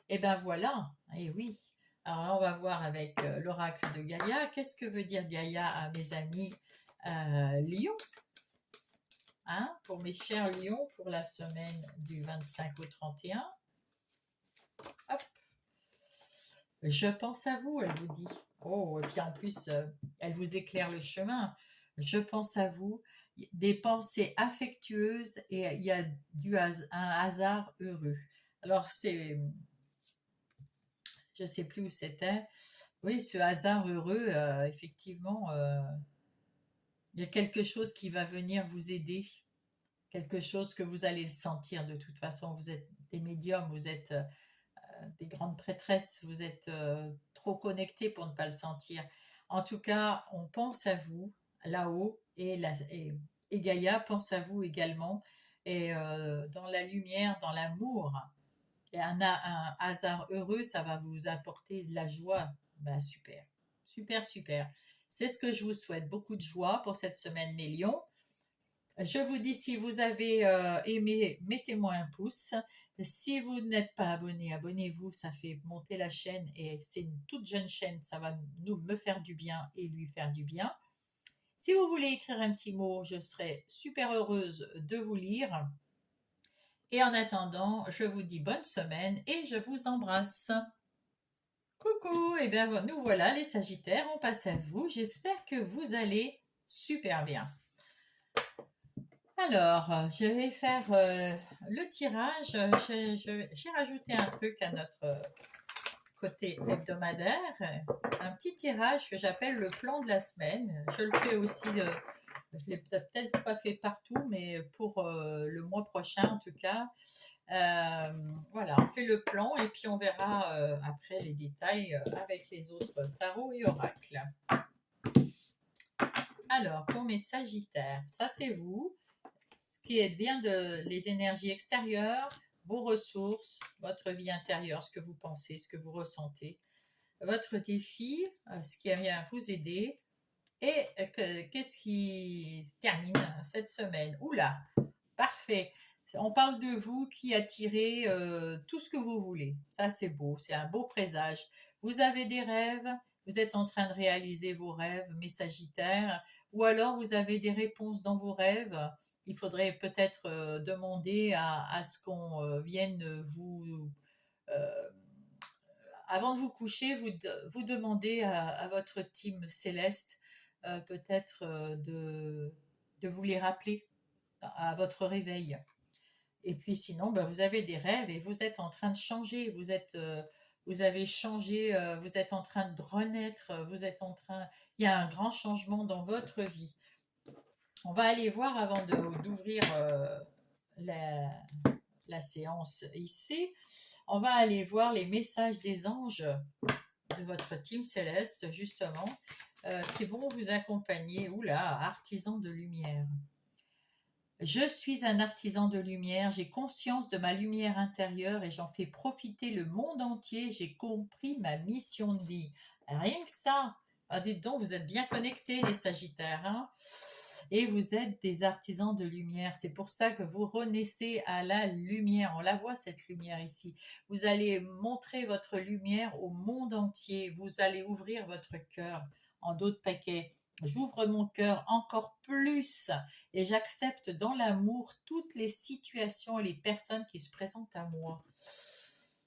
Et ben voilà. Et oui. Alors là, on va voir avec l'oracle de Gaïa. Qu'est-ce que veut dire Gaïa à mes amis Lion, hein? Pour mes chers lions, pour la semaine du 25 au 31. Hop. Je pense à vous, elle vous dit. Oh, et puis en plus, elle vous éclaire le chemin. Je pense à vous. Des pensées affectueuses et il y a un hasard heureux. Alors, je ne sais plus où c'était. Oui, ce hasard heureux, effectivement, il y a quelque chose qui va venir vous aider. Quelque chose que vous allez le sentir de toute façon. Vous êtes des médiums, vous êtes des grandes prêtresses, vous êtes trop connectés pour ne pas le sentir. En tout cas, on pense à vous là-haut et Gaïa pense à vous également. Et dans la lumière, dans l'amour, et un hasard heureux, ça va vous apporter de la joie. Ben, super, super, super. C'est ce que je vous souhaite. Beaucoup de joie pour cette semaine, mes lions. Je vous dis, si vous avez aimé, mettez-moi un pouce. Si vous n'êtes pas abonné, abonnez-vous, ça fait monter la chaîne et c'est une toute jeune chaîne, ça va me faire du bien et lui faire du bien. Si vous voulez écrire un petit mot, je serai super heureuse de vous lire. Et en attendant, je vous dis bonne semaine et je vous embrasse. Coucou, et bien nous voilà les Sagittaires, on passe à vous. J'espère que vous allez super bien. Alors, je vais faire le tirage. J'ai rajouté un truc à notre côté hebdomadaire, un petit tirage que j'appelle le plan de la semaine. Je le fais aussi, je ne l'ai peut-être pas fait partout, mais pour le mois prochain en tout cas. Voilà, on fait le plan et puis on verra après les détails avec les autres tarots et oracles. Alors, pour mes Sagittaires, ça c'est vous. Ce qui est bien de les énergies extérieures, vos ressources, votre vie intérieure, ce que vous pensez, ce que vous ressentez, votre défi, ce qui vient vous aider, et qu'est-ce qui termine cette semaine. Oula, parfait. On parle de vous qui attirez tout ce que vous voulez. Ça, c'est beau, c'est un beau présage. Vous avez des rêves, vous êtes en train de réaliser vos rêves, mes Sagittaires, ou alors vous avez des réponses dans vos rêves. Il faudrait peut-être demander à ce qu'on vienne vous... euh, avant de vous coucher, vous demandez à votre team céleste peut-être de vous les rappeler à votre réveil. Et puis sinon, ben, vous avez des rêves et vous êtes en train de changer. Vous avez changé, vous êtes en train de renaître. Il y a un grand changement dans votre vie. On va aller voir avant d'ouvrir la séance ici. On va aller voir les messages des anges de votre team céleste, justement, qui vont vous accompagner. Oula, artisan de lumière. Je suis un artisan de lumière, j'ai conscience de ma lumière intérieure et j'en fais profiter le monde entier. J'ai compris ma mission de vie. Rien que ça. Ah, dites donc, vous êtes bien connectés, les Sagittaires, hein? Et vous êtes des artisans de lumière. C'est pour ça que vous renaissez à la lumière. On la voit, cette lumière ici. Vous allez montrer votre lumière au monde entier. Vous allez ouvrir votre cœur en d'autres paquets. J'ouvre mon cœur encore plus et j'accepte dans l'amour toutes les situations et les personnes qui se présentent à moi.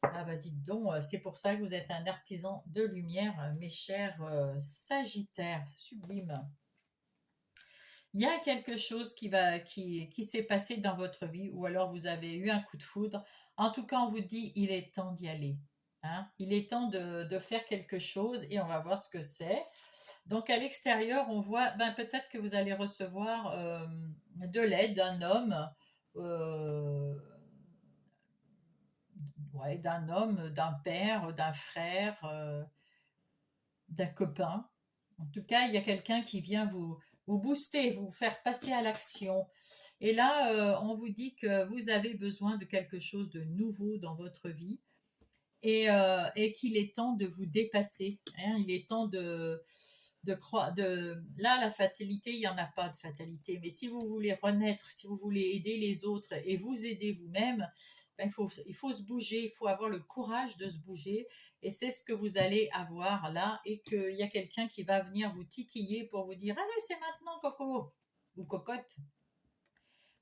Ah bah dites donc, c'est pour ça que vous êtes un artisan de lumière, mes chers Sagittaires, sublime. Il y a quelque chose qui s'est passé dans votre vie ou alors vous avez eu un coup de foudre. En tout cas, on vous dit, il est temps d'y aller. Hein? Il est temps de faire quelque chose et on va voir ce que c'est. Donc à l'extérieur, on voit, ben, peut-être que vous allez recevoir de l'aide d'un homme, euh, ouais, d'un père, d'un frère, d'un copain. En tout cas, il y a quelqu'un qui vient vous booster, vous faire passer à l'action. Et là, on vous dit que vous avez besoin de quelque chose de nouveau dans votre vie et qu'il est temps de vous dépasser. Hein, il est temps Là, la fatalité, il n'y en a pas de fatalité. Mais si vous voulez renaître, si vous voulez aider les autres et vous aider vous-même, ben, il faut se bouger, il faut avoir le courage de se bouger. Et c'est ce que vous allez avoir là. Et qu'il y a quelqu'un qui va venir vous titiller pour vous dire, allez, c'est maintenant, coco ou cocotte.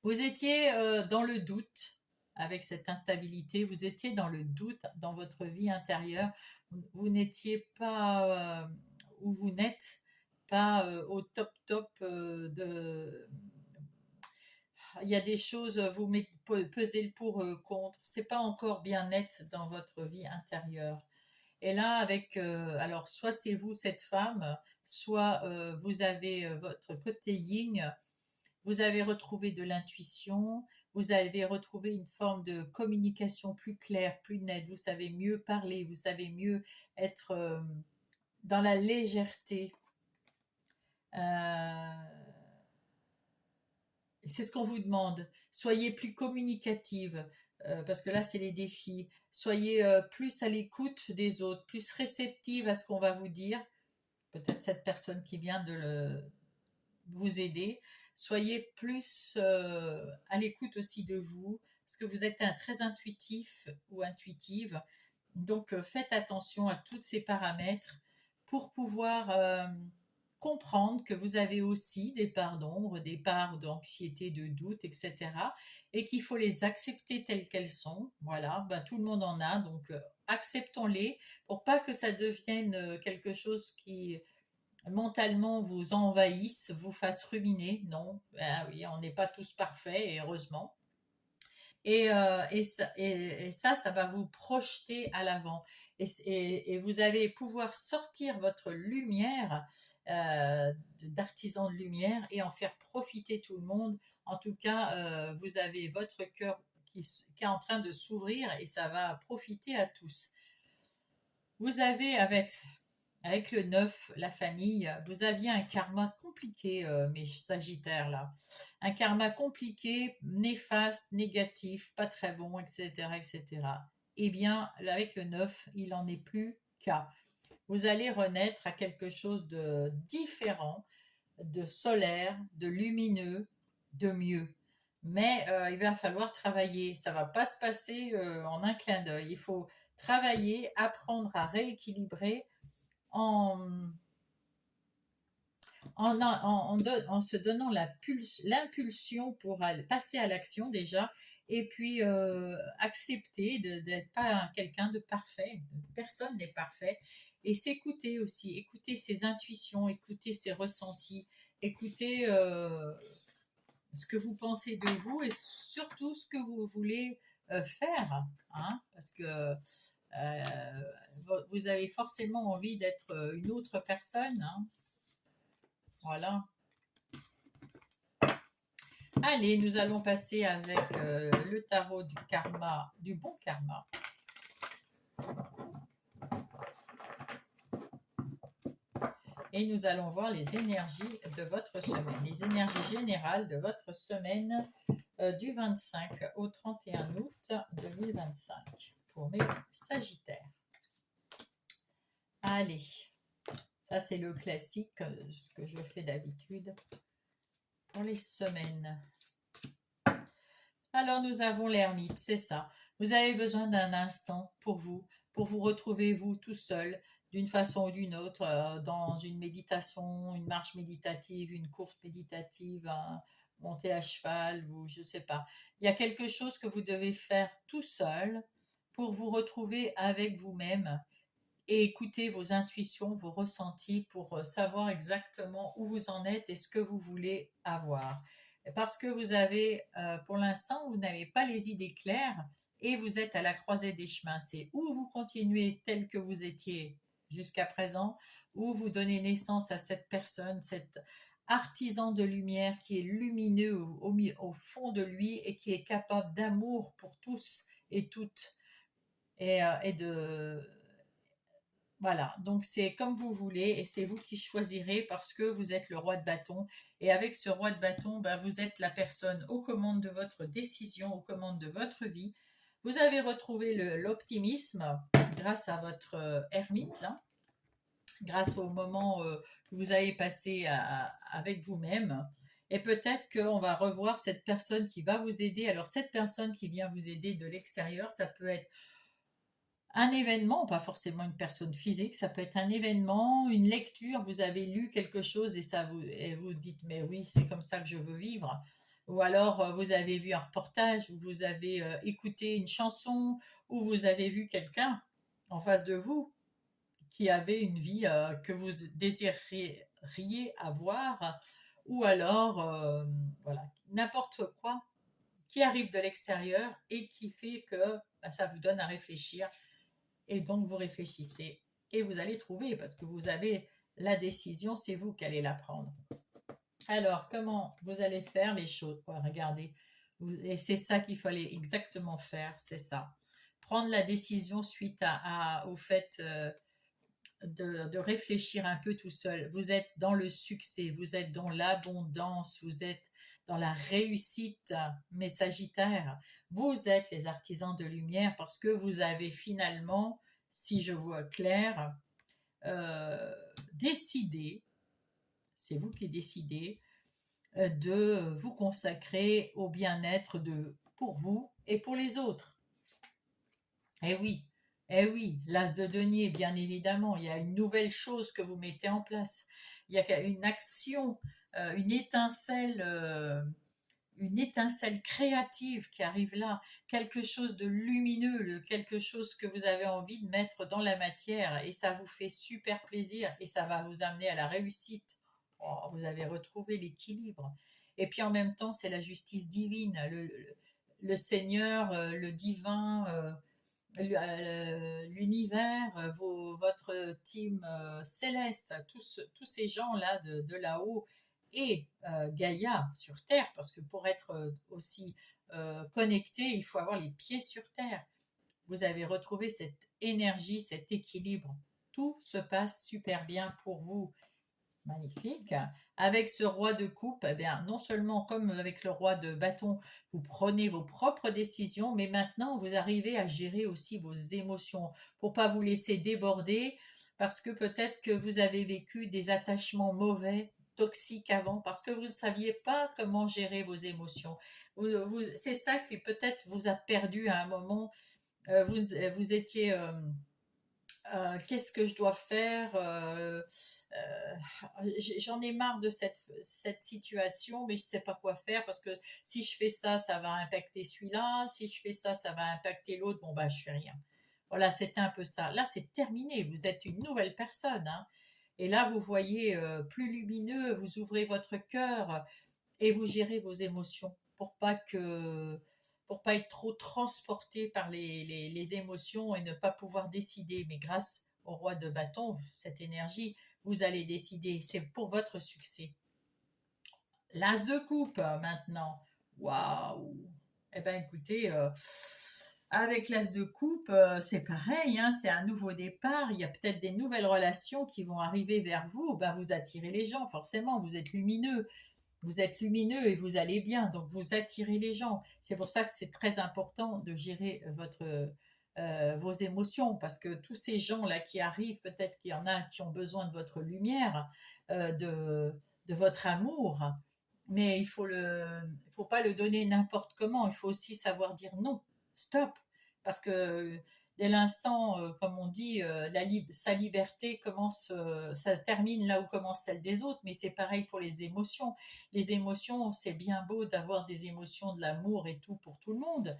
Vous étiez dans le doute avec cette instabilité, vous étiez dans le doute dans votre vie intérieure, vous n'étiez pas où vous n'êtes pas au top top de... Il y a des choses, vous pesez le pour contre, c'est pas encore bien net dans votre vie intérieure. Et là, alors soit c'est vous cette femme, soit vous avez votre côté yin, vous avez retrouvé de l'intuition, vous avez retrouvé une forme de communication plus claire, plus nette, vous savez mieux parler, vous savez mieux être dans la légèreté. C'est ce qu'on vous demande. Soyez plus communicative, parce que là, c'est les défis. Soyez plus à l'écoute des autres, plus réceptive à ce qu'on va vous dire. Peut-être cette personne qui vient de vous aider. Soyez plus à l'écoute aussi de vous, parce que vous êtes très intuitif ou intuitive. Donc, faites attention à tous ces paramètres pour pouvoir comprendre que vous avez aussi des parts d'ombre, des parts d'anxiété, de doute, etc. Et qu'il faut les accepter telles qu'elles sont. Voilà, ben, tout le monde en a, donc acceptons-les pour pas que ça devienne quelque chose qui mentalement vous envahisse, vous fasse ruminer. Non, ben oui, on n'est pas tous parfaits, et heureusement. Ça va vous projeter à l'avant. Et vous allez pouvoir sortir votre lumière d'artisan de lumière et en faire profiter tout le monde. En tout cas, vous avez votre cœur qui est en train de s'ouvrir et ça va profiter à tous. Vous avez avec le 9, la famille, vous aviez un karma compliqué, mes sagittaires là. Un karma compliqué, néfaste, négatif, pas très bon, etc., etc. Eh bien, avec le 9, il n'en est plus qu'à. Vous allez renaître à quelque chose de différent, de solaire, de lumineux, de mieux. Mais il va falloir travailler. Ça ne va pas se passer en un clin d'œil. Il faut travailler, apprendre à rééquilibrer en, en se donnant l'impulsion pour passer à l'action déjà, et puis accepter d'être pas quelqu'un de parfait. Personne n'est parfait. Et s'écouter aussi, écouter ses intuitions, écouter ses ressentis, écouter ce que vous pensez de vous et surtout ce que vous voulez faire. Hein, parce que vous avez forcément envie d'être une autre personne. Hein. Voilà. Allez, nous allons passer avec le tarot du karma, du bon karma. Et nous allons voir les énergies de votre semaine, les énergies générales de votre semaine du 25 au 31 août 2025 pour mes sagittaires. Allez, ça c'est le classique, ce que je fais d'habitude pour les semaines. Alors nous avons l'ermite, c'est ça. Vous avez besoin d'un instant pour vous retrouver vous tout seul, d'une façon ou d'une autre, dans une méditation, une marche méditative, une course méditative, monter à cheval, je ne sais pas. Il y a quelque chose que vous devez faire tout seul pour vous retrouver avec vous-même et écouter vos intuitions, vos ressentis pour savoir exactement où vous en êtes et ce que vous voulez avoir. Parce que vous avez, pour l'instant, vous n'avez pas les idées claires et vous êtes à la croisée des chemins. C'est où vous continuez tel que vous étiez jusqu'à présent, ou vous donnez naissance à cette personne, cet artisan de lumière qui est lumineux au fond de lui et qui est capable d'amour pour tous et toutes et de... Voilà, donc c'est comme vous voulez et c'est vous qui choisirez parce que vous êtes le roi de bâton. Et avec ce roi de bâton, ben, vous êtes la personne aux commandes de votre décision, aux commandes de votre vie. Vous avez retrouvé l'optimisme grâce à votre ermite là. grâce au moment que vous avez passé avec vous-même. Et peut-être qu'on va revoir cette personne qui va vous aider. Alors cette personne qui vient vous aider de l'extérieur, ça peut être un événement, pas forcément une personne physique, ça peut être un événement, une lecture, vous avez lu quelque chose et vous dites mais oui, c'est comme ça que je veux vivre. Ou alors vous avez vu un reportage, ou vous avez écouté une chanson, ou vous avez vu quelqu'un en face de vous qui avait une vie que vous désiriez avoir, ou alors voilà, n'importe quoi qui arrive de l'extérieur et qui fait que bah, ça vous donne à réfléchir, et donc vous réfléchissez et vous allez trouver parce que vous avez la décision, c'est vous qui allez la prendre. Alors, comment vous allez faire les choses? Ouais, regardez, et c'est ça qu'il fallait exactement faire, c'est ça. Prendre la décision suite au fait de réfléchir un peu tout seul. Vous êtes dans le succès, vous êtes dans l'abondance, vous êtes dans la réussite, mes Sagittaires. Vous êtes les artisans de lumière parce que vous avez finalement, si je vois clair, euh, décidé, c'est vous qui décidez, de vous consacrer au bien-être pour vous et pour les autres. Eh oui, eh oui, l'as de denier, bien évidemment, il y a une nouvelle chose que vous mettez en place. Il y a une action, une étincelle créative qui arrive là, quelque chose de lumineux, quelque chose que vous avez envie de mettre dans la matière et ça vous fait super plaisir et ça va vous amener à la réussite. Oh, vous avez retrouvé l'équilibre. Et puis en même temps, c'est la justice divine, le Seigneur, le divin. L'univers, votre team céleste, tous ces gens-là de là-haut, et Gaïa sur Terre, parce que pour être aussi connecté, il faut avoir les pieds sur Terre. Vous avez retrouvé cette énergie, cet équilibre. Tout se passe super bien pour vous. Magnifique. Avec ce roi de coupe, eh bien, non seulement comme avec le roi de bâton, vous prenez vos propres décisions, mais maintenant vous arrivez à gérer aussi vos émotions pour pas vous laisser déborder, parce que peut-être que vous avez vécu des attachements mauvais, toxiques avant, parce que vous ne saviez pas comment gérer vos émotions. C'est ça qui peut-être vous a perdu à un moment. Vous étiez qu'est-ce que je dois faire j'en ai marre de cette situation, mais je ne sais pas quoi faire parce que si je fais ça, ça va impacter celui-là. Si je fais ça, ça va impacter l'autre. Bon, bah, je fais rien. Voilà, c'était un peu ça. Là, c'est terminé. Vous êtes une nouvelle personne, hein. Et là, vous voyez plus lumineux, vous ouvrez votre cœur et vous gérez vos émotions pour pas être trop transporté par les émotions et ne pas pouvoir décider. Mais grâce au roi de bâton, cette énergie, vous allez décider. C'est pour votre succès. L'as de coupe maintenant. Waouh! Eh bien, écoutez, avec l'as de coupe, c'est pareil, hein, c'est un nouveau départ. Il y a peut-être des nouvelles relations qui vont arriver vers vous. Ben, vous attirez les gens, forcément, vous êtes lumineux. Vous êtes lumineux et vous allez bien, donc vous attirez les gens. C'est pour ça que c'est très important de gérer vos émotions, parce que tous ces gens-là qui arrivent, peut-être qu'il y en a qui ont besoin de votre lumière, de votre amour, mais il faut pas le donner n'importe comment. Il faut aussi savoir dire non, stop, parce que dès l'instant, comme on dit, sa liberté commence, ça termine là où commence celle des autres, mais c'est pareil pour les émotions. Les émotions, c'est bien beau d'avoir des émotions, de l'amour et tout pour tout le monde,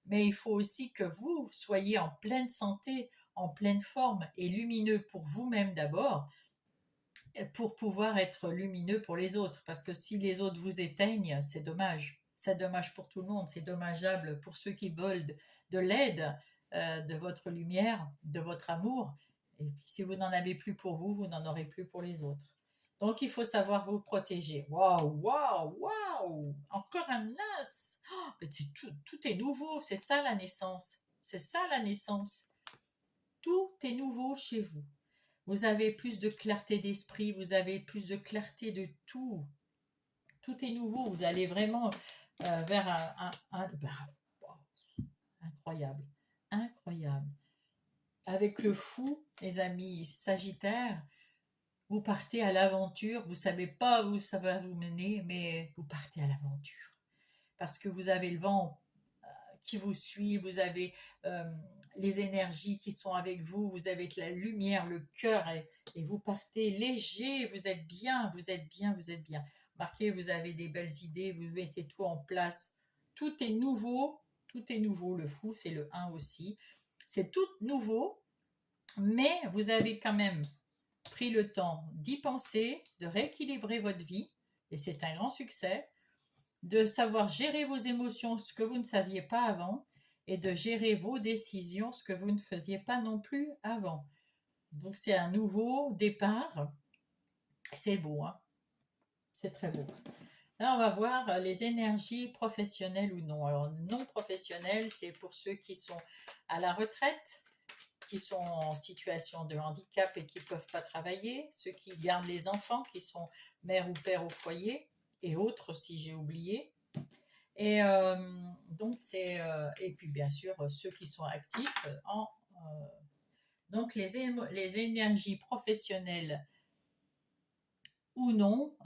mais il faut aussi que vous soyez en pleine santé, en pleine forme et lumineux pour vous-même d'abord, pour pouvoir être lumineux pour les autres. Parce que si les autres vous éteignent, c'est dommage. C'est dommage pour tout le monde. C'est dommageable pour ceux qui veulent de l'aide, de votre lumière, de votre amour. Et puis si vous n'en avez plus pour vous, vous n'en aurez plus pour les autres. Donc il faut savoir vous protéger. Waouh, waouh, waouh! Encore un as! Oh, mais tout est nouveau. C'est ça la naissance. C'est ça la naissance. Tout est nouveau chez vous. Vous avez plus de clarté d'esprit, vous avez plus de clarté de tout. Tout est nouveau, vous allez vraiment vers incroyable, incroyable. Avec le fou, les amis Sagittaires, Vous partez à l'aventure, vous savez pas où ça va vous mener, mais vous partez à l'aventure. Parce que vous avez le vent qui vous suit, vous avez euh, les énergies qui sont avec vous, vous avez la lumière, le cœur, et vous partez léger, vous êtes bien, vous êtes bien, vous êtes bien. Marquez, vous avez des belles idées, vous mettez tout en place. Tout est nouveau, tout est nouveau. Le fou, c'est le 1 aussi. C'est tout nouveau, mais vous avez quand même pris le temps d'y penser, de rééquilibrer votre vie, et c'est un grand succès, de savoir gérer vos émotions, ce que vous ne saviez pas avant, et de gérer vos décisions, ce que vous ne faisiez pas non plus avant. Donc c'est un nouveau départ. C'est beau, hein, c'est très beau. Là, on va voir les énergies professionnelles ou non. Alors, non professionnelles, c'est pour ceux qui sont à la retraite, qui sont en situation de handicap et qui ne peuvent pas travailler, ceux qui gardent les enfants, qui sont mère ou père au foyer, et autres si j'ai oublié. Et donc c'est et puis bien sûr ceux qui sont actifs donc les énergies professionnelles ou non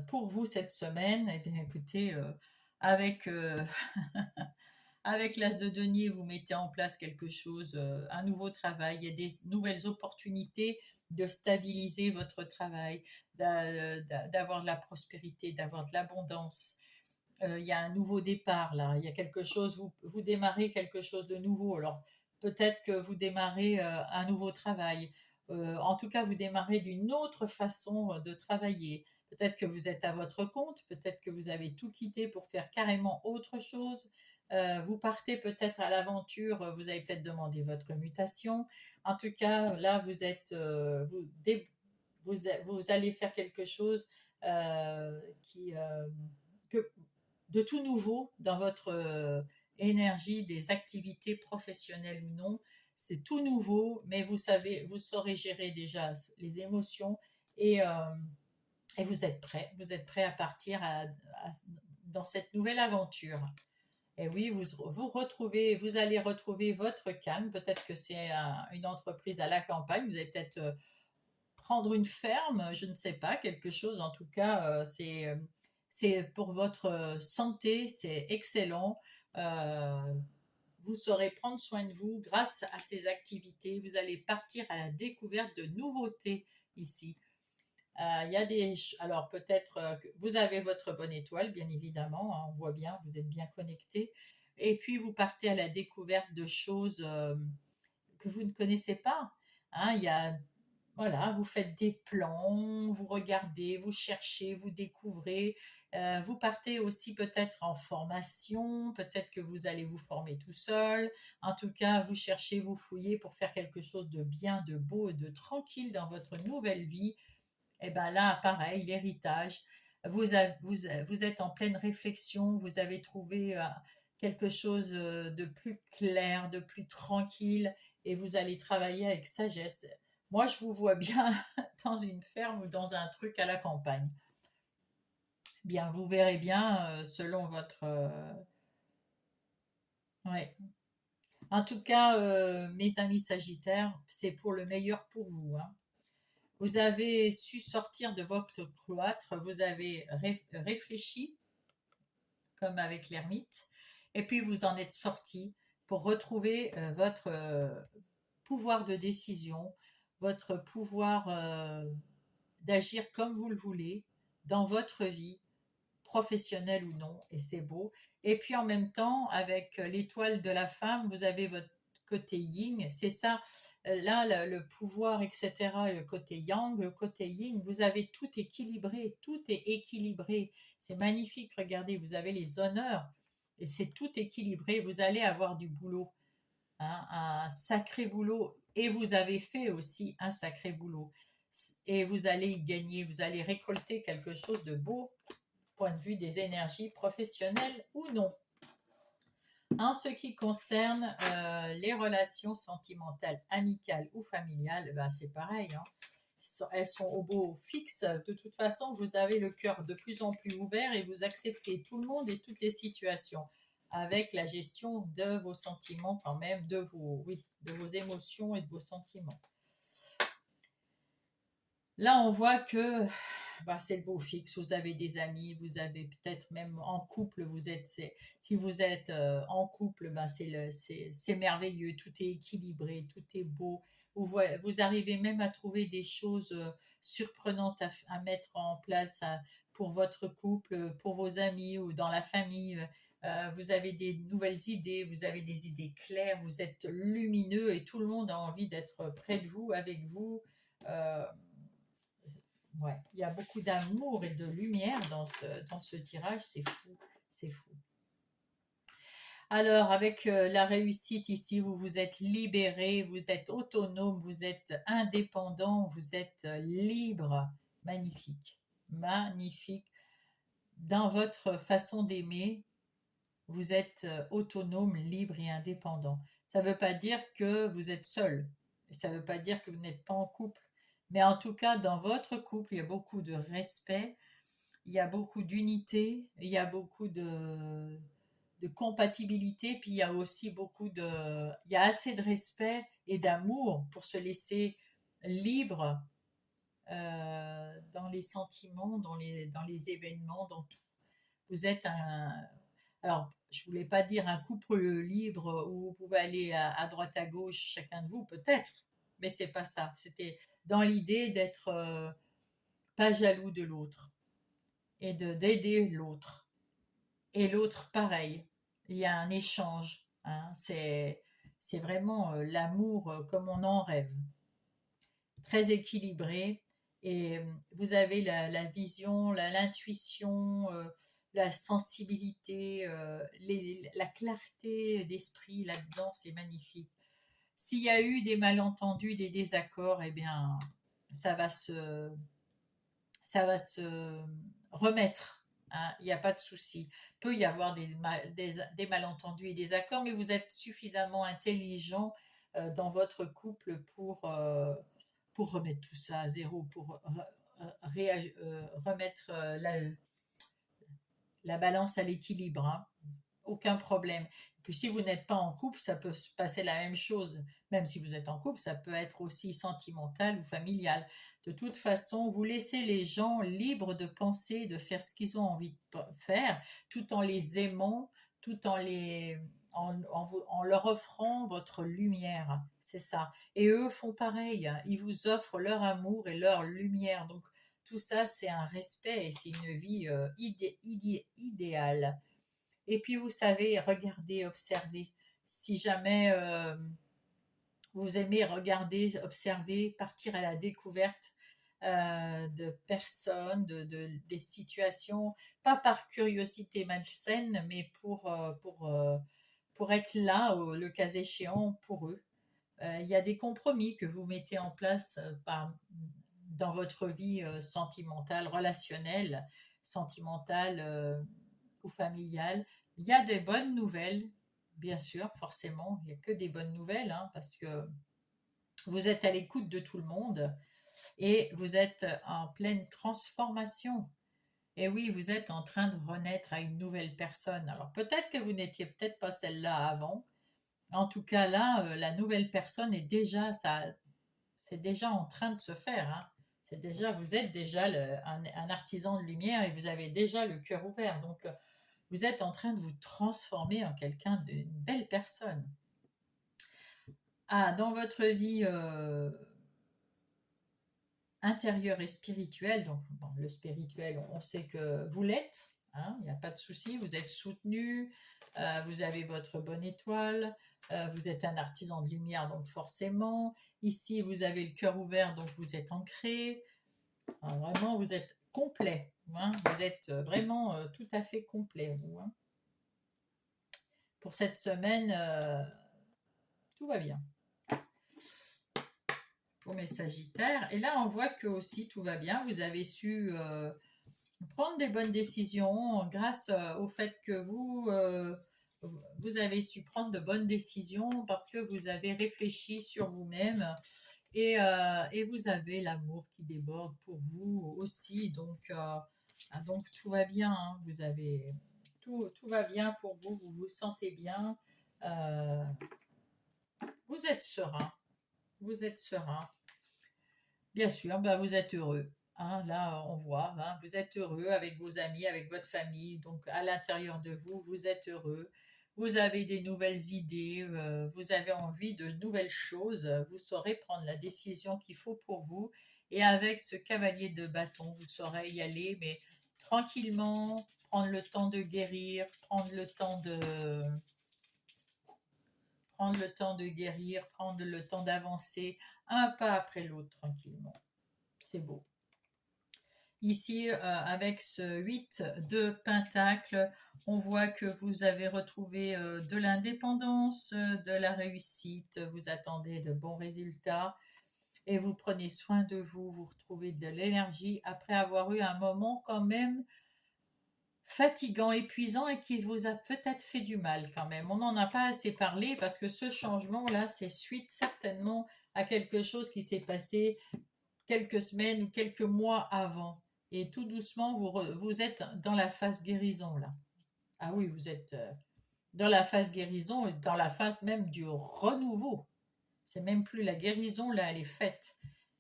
pour vous cette semaine. Eh bien écoutez, avec avec l'as de denier, vous mettez en place quelque chose, un nouveau travail, il y a des nouvelles opportunités de stabiliser votre travail, d'avoir de la prospérité, d'avoir de l'abondance. Il y a un nouveau départ là, il y a quelque chose, vous démarrez quelque chose de nouveau. Alors peut-être que vous démarrez un nouveau travail. En tout cas, vous démarrez d'une autre façon de travailler. Peut-être que vous êtes à votre compte, peut-être que vous avez tout quitté pour faire carrément autre chose. Vous partez peut-être à l'aventure, vous avez peut-être demandé votre mutation. En tout cas, là, vous êtes, vous allez faire quelque chose qui, que, de tout nouveau dans votre énergie, des activités professionnelles ou non. C'est tout nouveau, mais vous savez, vous saurez gérer déjà les émotions et, euh, et vous êtes prêt à partir dans cette nouvelle aventure. Et oui, vous allez retrouver votre calme. Peut-être que c'est une entreprise à la campagne. Vous allez peut-être prendre une ferme, je ne sais pas, quelque chose. En tout cas, c'est pour votre santé, c'est excellent. Euh, vous saurez prendre soin de vous grâce à ces activités. Vous allez partir à la découverte de nouveautés ici. Il y a alors peut-être que vous avez votre bonne étoile, bien évidemment, hein, on voit bien, vous êtes bien connecté. Et puis vous partez à la découverte de choses que vous ne connaissez pas. Hein, il y a voilà, vous faites des plans, vous regardez, vous cherchez, vous découvrez. Vous partez aussi peut-être en formation, peut-être que vous allez vous former tout seul. En tout cas, vous cherchez, vous fouillez pour faire quelque chose de bien, de beau et de tranquille dans votre nouvelle vie. Et bien là, pareil, l'héritage. Vous êtes en pleine réflexion, vous avez trouvé quelque chose de plus clair, de plus tranquille, et vous allez travailler avec sagesse. Moi, je vous vois bien dans une ferme ou dans un truc à la campagne. Bien, vous verrez bien selon votre... ouais. En tout cas, mes amis Sagittaires, c'est pour le meilleur pour vous, hein. Vous avez su sortir de votre cloître, vous avez réfléchi, comme avec l'ermite, et puis vous en êtes sorti pour retrouver votre pouvoir de décision, votre pouvoir d'agir comme vous le voulez dans votre vie, professionnelle ou non, et c'est beau. Et puis en même temps, avec l'étoile de la femme, vous avez votre côté yin, c'est ça, là, le pouvoir, etc., le côté yang, le côté yin, vous avez tout est équilibré, c'est magnifique, regardez, vous avez les honneurs, et c'est tout équilibré, vous allez avoir du boulot, hein, un sacré boulot, et vous avez fait aussi un sacré boulot, et vous allez y gagner, vous allez récolter quelque chose de beau, point de vue des énergies professionnelles ou non. En ce qui concerne les relations sentimentales, amicales ou familiales, ben c'est pareil, hein. Elles sont au beau fixe. De toute façon, vous avez le cœur de plus en plus ouvert et vous acceptez tout le monde et toutes les situations avec la gestion de vos sentiments quand même, de vos émotions et de vos sentiments. Là, on voit que bah, c'est le beau fixe. Vous avez des amis, vous avez peut-être même en couple. Si vous êtes en couple, bah, c'est merveilleux. Tout est équilibré, tout est beau. Vous arrivez même à trouver des choses surprenantes à mettre en place pour votre couple, pour vos amis ou dans la famille. Vous avez des nouvelles idées, vous avez des idées claires, vous êtes lumineux et tout le monde a envie d'être près de vous, avec vous. Euh, Ouais, il y a beaucoup d'amour et de lumière dans ce tirage, c'est fou, c'est fou. Alors, avec la réussite ici, vous vous êtes libéré, vous êtes autonome, vous êtes indépendant, vous êtes libre. Magnifique, magnifique. Dans votre façon d'aimer, vous êtes autonome, libre et indépendant. Ça ne veut pas dire que vous êtes seul. Ça ne veut pas dire que vous n'êtes pas en couple. Mais en tout cas, dans votre couple, il y a beaucoup de respect, il y a beaucoup d'unité, il y a beaucoup de compatibilité, puis il y a aussi il y a assez de respect et d'amour pour se laisser libre dans les sentiments, dans les événements, dans tout. Vous êtes alors, je voulais pas dire un couple libre où vous pouvez aller à droite à gauche, chacun de vous, peut-être, mais c'est pas ça. C'était dans l'idée d'être pas jaloux de l'autre et d'aider l'autre. Et l'autre, pareil. Il y a un échange. Hein. C'est vraiment l'amour comme on en rêve. Très équilibré. Et vous avez la vision, l'intuition, la sensibilité, la clarté d'esprit là-dedans, c'est magnifique. S'il y a eu des malentendus, des désaccords, eh bien, ça va se, ça va se remettre. Hein, il n'y a pas de souci. Il peut y avoir des malentendus et des accords, mais vous êtes suffisamment intelligent dans votre couple pour remettre tout ça à zéro, pour remettre la balance à l'équilibre. Hein. Aucun problème. Puis si vous n'êtes pas en couple, ça peut se passer la même chose. Même si vous êtes en couple, ça peut être aussi sentimental ou familial. De toute façon, vous laissez les gens libres de penser, de faire ce qu'ils ont envie de faire, tout en les aimant, tout en leur offrant votre lumière. C'est ça. Et eux font pareil. Ils vous offrent leur amour et leur lumière. Donc tout ça, c'est un respect et c'est une vie idéale. Et puis, vous savez, regardez, observez. Si jamais vous aimez regarder, observer, partir à la découverte de personnes, des situations, pas par curiosité malsaine, mais pour être là, le cas échéant, pour eux. Il y a des compromis que vous mettez en place dans votre vie sentimentale, relationnelle, sentimentale ou familiale. Il y a des bonnes nouvelles, bien sûr, forcément. Il n'y a que des bonnes nouvelles, hein, parce que vous êtes à l'écoute de tout le monde et vous êtes en pleine transformation. Et oui, vous êtes en train de renaître à une nouvelle personne. Alors peut-être que vous n'étiez peut-être pas celle-là avant. En tout cas, là, la nouvelle personne est déjà, c'est déjà en train de se faire. Hein. Vous êtes déjà un artisan de lumière et vous avez déjà le cœur ouvert. Donc, vous êtes en train de vous transformer en quelqu'un d'une belle personne. Ah, dans votre vie intérieure et spirituelle, donc bon, le spirituel, on sait que vous l'êtes, hein, il n'y a pas de souci, vous êtes soutenu, vous avez votre bonne étoile, vous êtes un artisan de lumière, donc forcément, ici vous avez le cœur ouvert, donc vous êtes ancré, hein, vraiment vous êtes complet, hein, vous êtes vraiment tout à fait complet, vous, hein. Pour cette semaine, tout va bien pour mes Sagittaires. Et là, on voit que aussi tout va bien. Vous avez su prendre des bonnes décisions grâce au fait que vous avez su prendre de bonnes décisions parce que vous avez réfléchi sur vous-même et vous avez l'amour qui déborde pour vous aussi. Donc tout va bien. Hein. Tout va bien pour vous. Vous vous sentez bien. Euh, vous êtes serein. Vous êtes serein. Bien sûr, bah, vous êtes heureux. Hein, là, on voit, hein, vous êtes heureux avec vos amis, avec votre famille. Donc, à l'intérieur de vous, vous êtes heureux. Vous avez des nouvelles idées, vous avez envie de nouvelles choses. Vous saurez prendre la décision qu'il faut pour vous. Et avec ce cavalier de bâton, vous saurez y aller, mais tranquillement, prendre le temps de guérir, prendre le temps de guérir, prendre le temps d'avancer, un pas après l'autre, tranquillement. C'est beau. Ici, avec ce 8 de Pentacle, on voit que vous avez retrouvé de l'indépendance, de la réussite, vous attendez de bons résultats et vous prenez soin de vous, vous retrouvez de l'énergie après avoir eu un moment quand même fatigant, épuisant et qui vous a peut-être fait du mal quand même. On n'en a pas assez parlé parce que ce changement-là, c'est suite certainement à quelque chose qui s'est passé quelques semaines ou quelques mois avant. Et tout doucement, vous êtes dans la phase guérison là. Ah oui, vous êtes dans la phase guérison et dans la phase même du renouveau. C'est même plus la guérison, là, elle est faite.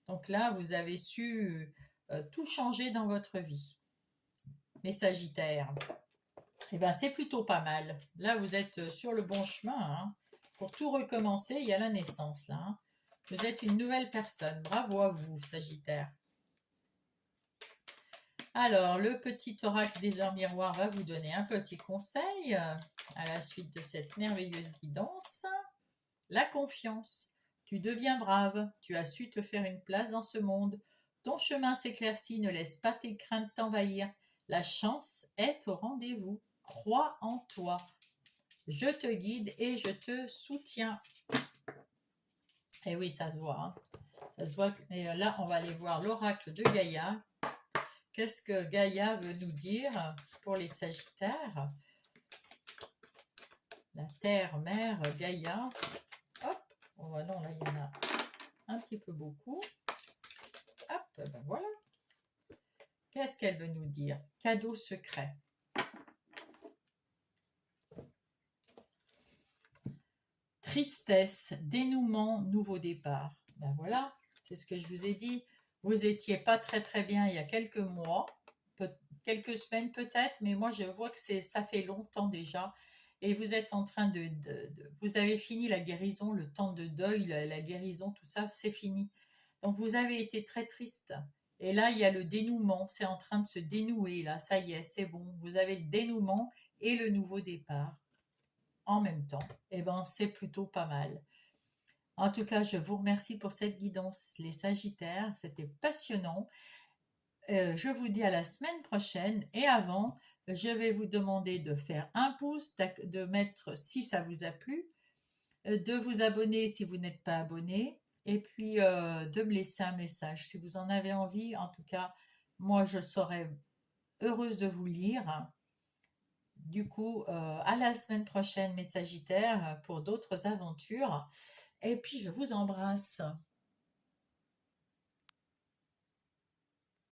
Donc là, vous avez su tout changer dans votre vie. Les Sagittaires, eh ben, c'est plutôt pas mal. Là, vous êtes sur le bon chemin. Hein. Pour tout recommencer, il y a la naissance là. Hein. Vous êtes une nouvelle personne. Bravo à vous, Sagittaire. Alors, le petit oracle des heures miroirs va vous donner un petit conseil à la suite de cette merveilleuse guidance. La confiance. Tu deviens brave, tu as su te faire une place dans ce monde. Ton chemin s'éclaircit, ne laisse pas tes craintes t'envahir. La chance est au rendez-vous. Crois en toi. Je te guide et je te soutiens. Et oui, ça se voit. Hein. Ça se voit. Et là, on va aller voir l'oracle de Gaïa. Qu'est-ce que Gaïa veut nous dire pour les Sagittaires? La terre, mère, Gaïa. Hop. Oh non, là, il y en a un petit peu beaucoup. Hop, ben voilà. Qu'est-ce qu'elle veut nous dire? Cadeau secret. Tristesse, dénouement, nouveau départ. Ben voilà, c'est ce que je vous ai dit. Vous n'étiez pas très très bien il y a quelques mois, quelques semaines peut-être, mais moi je vois que ça fait longtemps déjà. Et vous êtes en train vous avez fini la guérison, le temps de deuil, la guérison, tout ça, c'est fini. Donc vous avez été très triste. Et là, il y a le dénouement, c'est en train de se dénouer, là, ça y est, c'est bon. Vous avez le dénouement et le nouveau départ en même temps. Eh bien, c'est plutôt pas mal. En tout cas, je vous remercie pour cette guidance, les Sagittaires, c'était passionnant. Je vous dis à la semaine prochaine et avant, je vais vous demander de faire un pouce, de mettre si ça vous a plu, de vous abonner si vous n'êtes pas abonné et puis de me laisser un message si vous en avez envie. En tout cas, moi, je serai heureuse de vous lire. Du coup, à la semaine prochaine, mes Sagittaires, pour d'autres aventures. Et puis, je vous embrasse.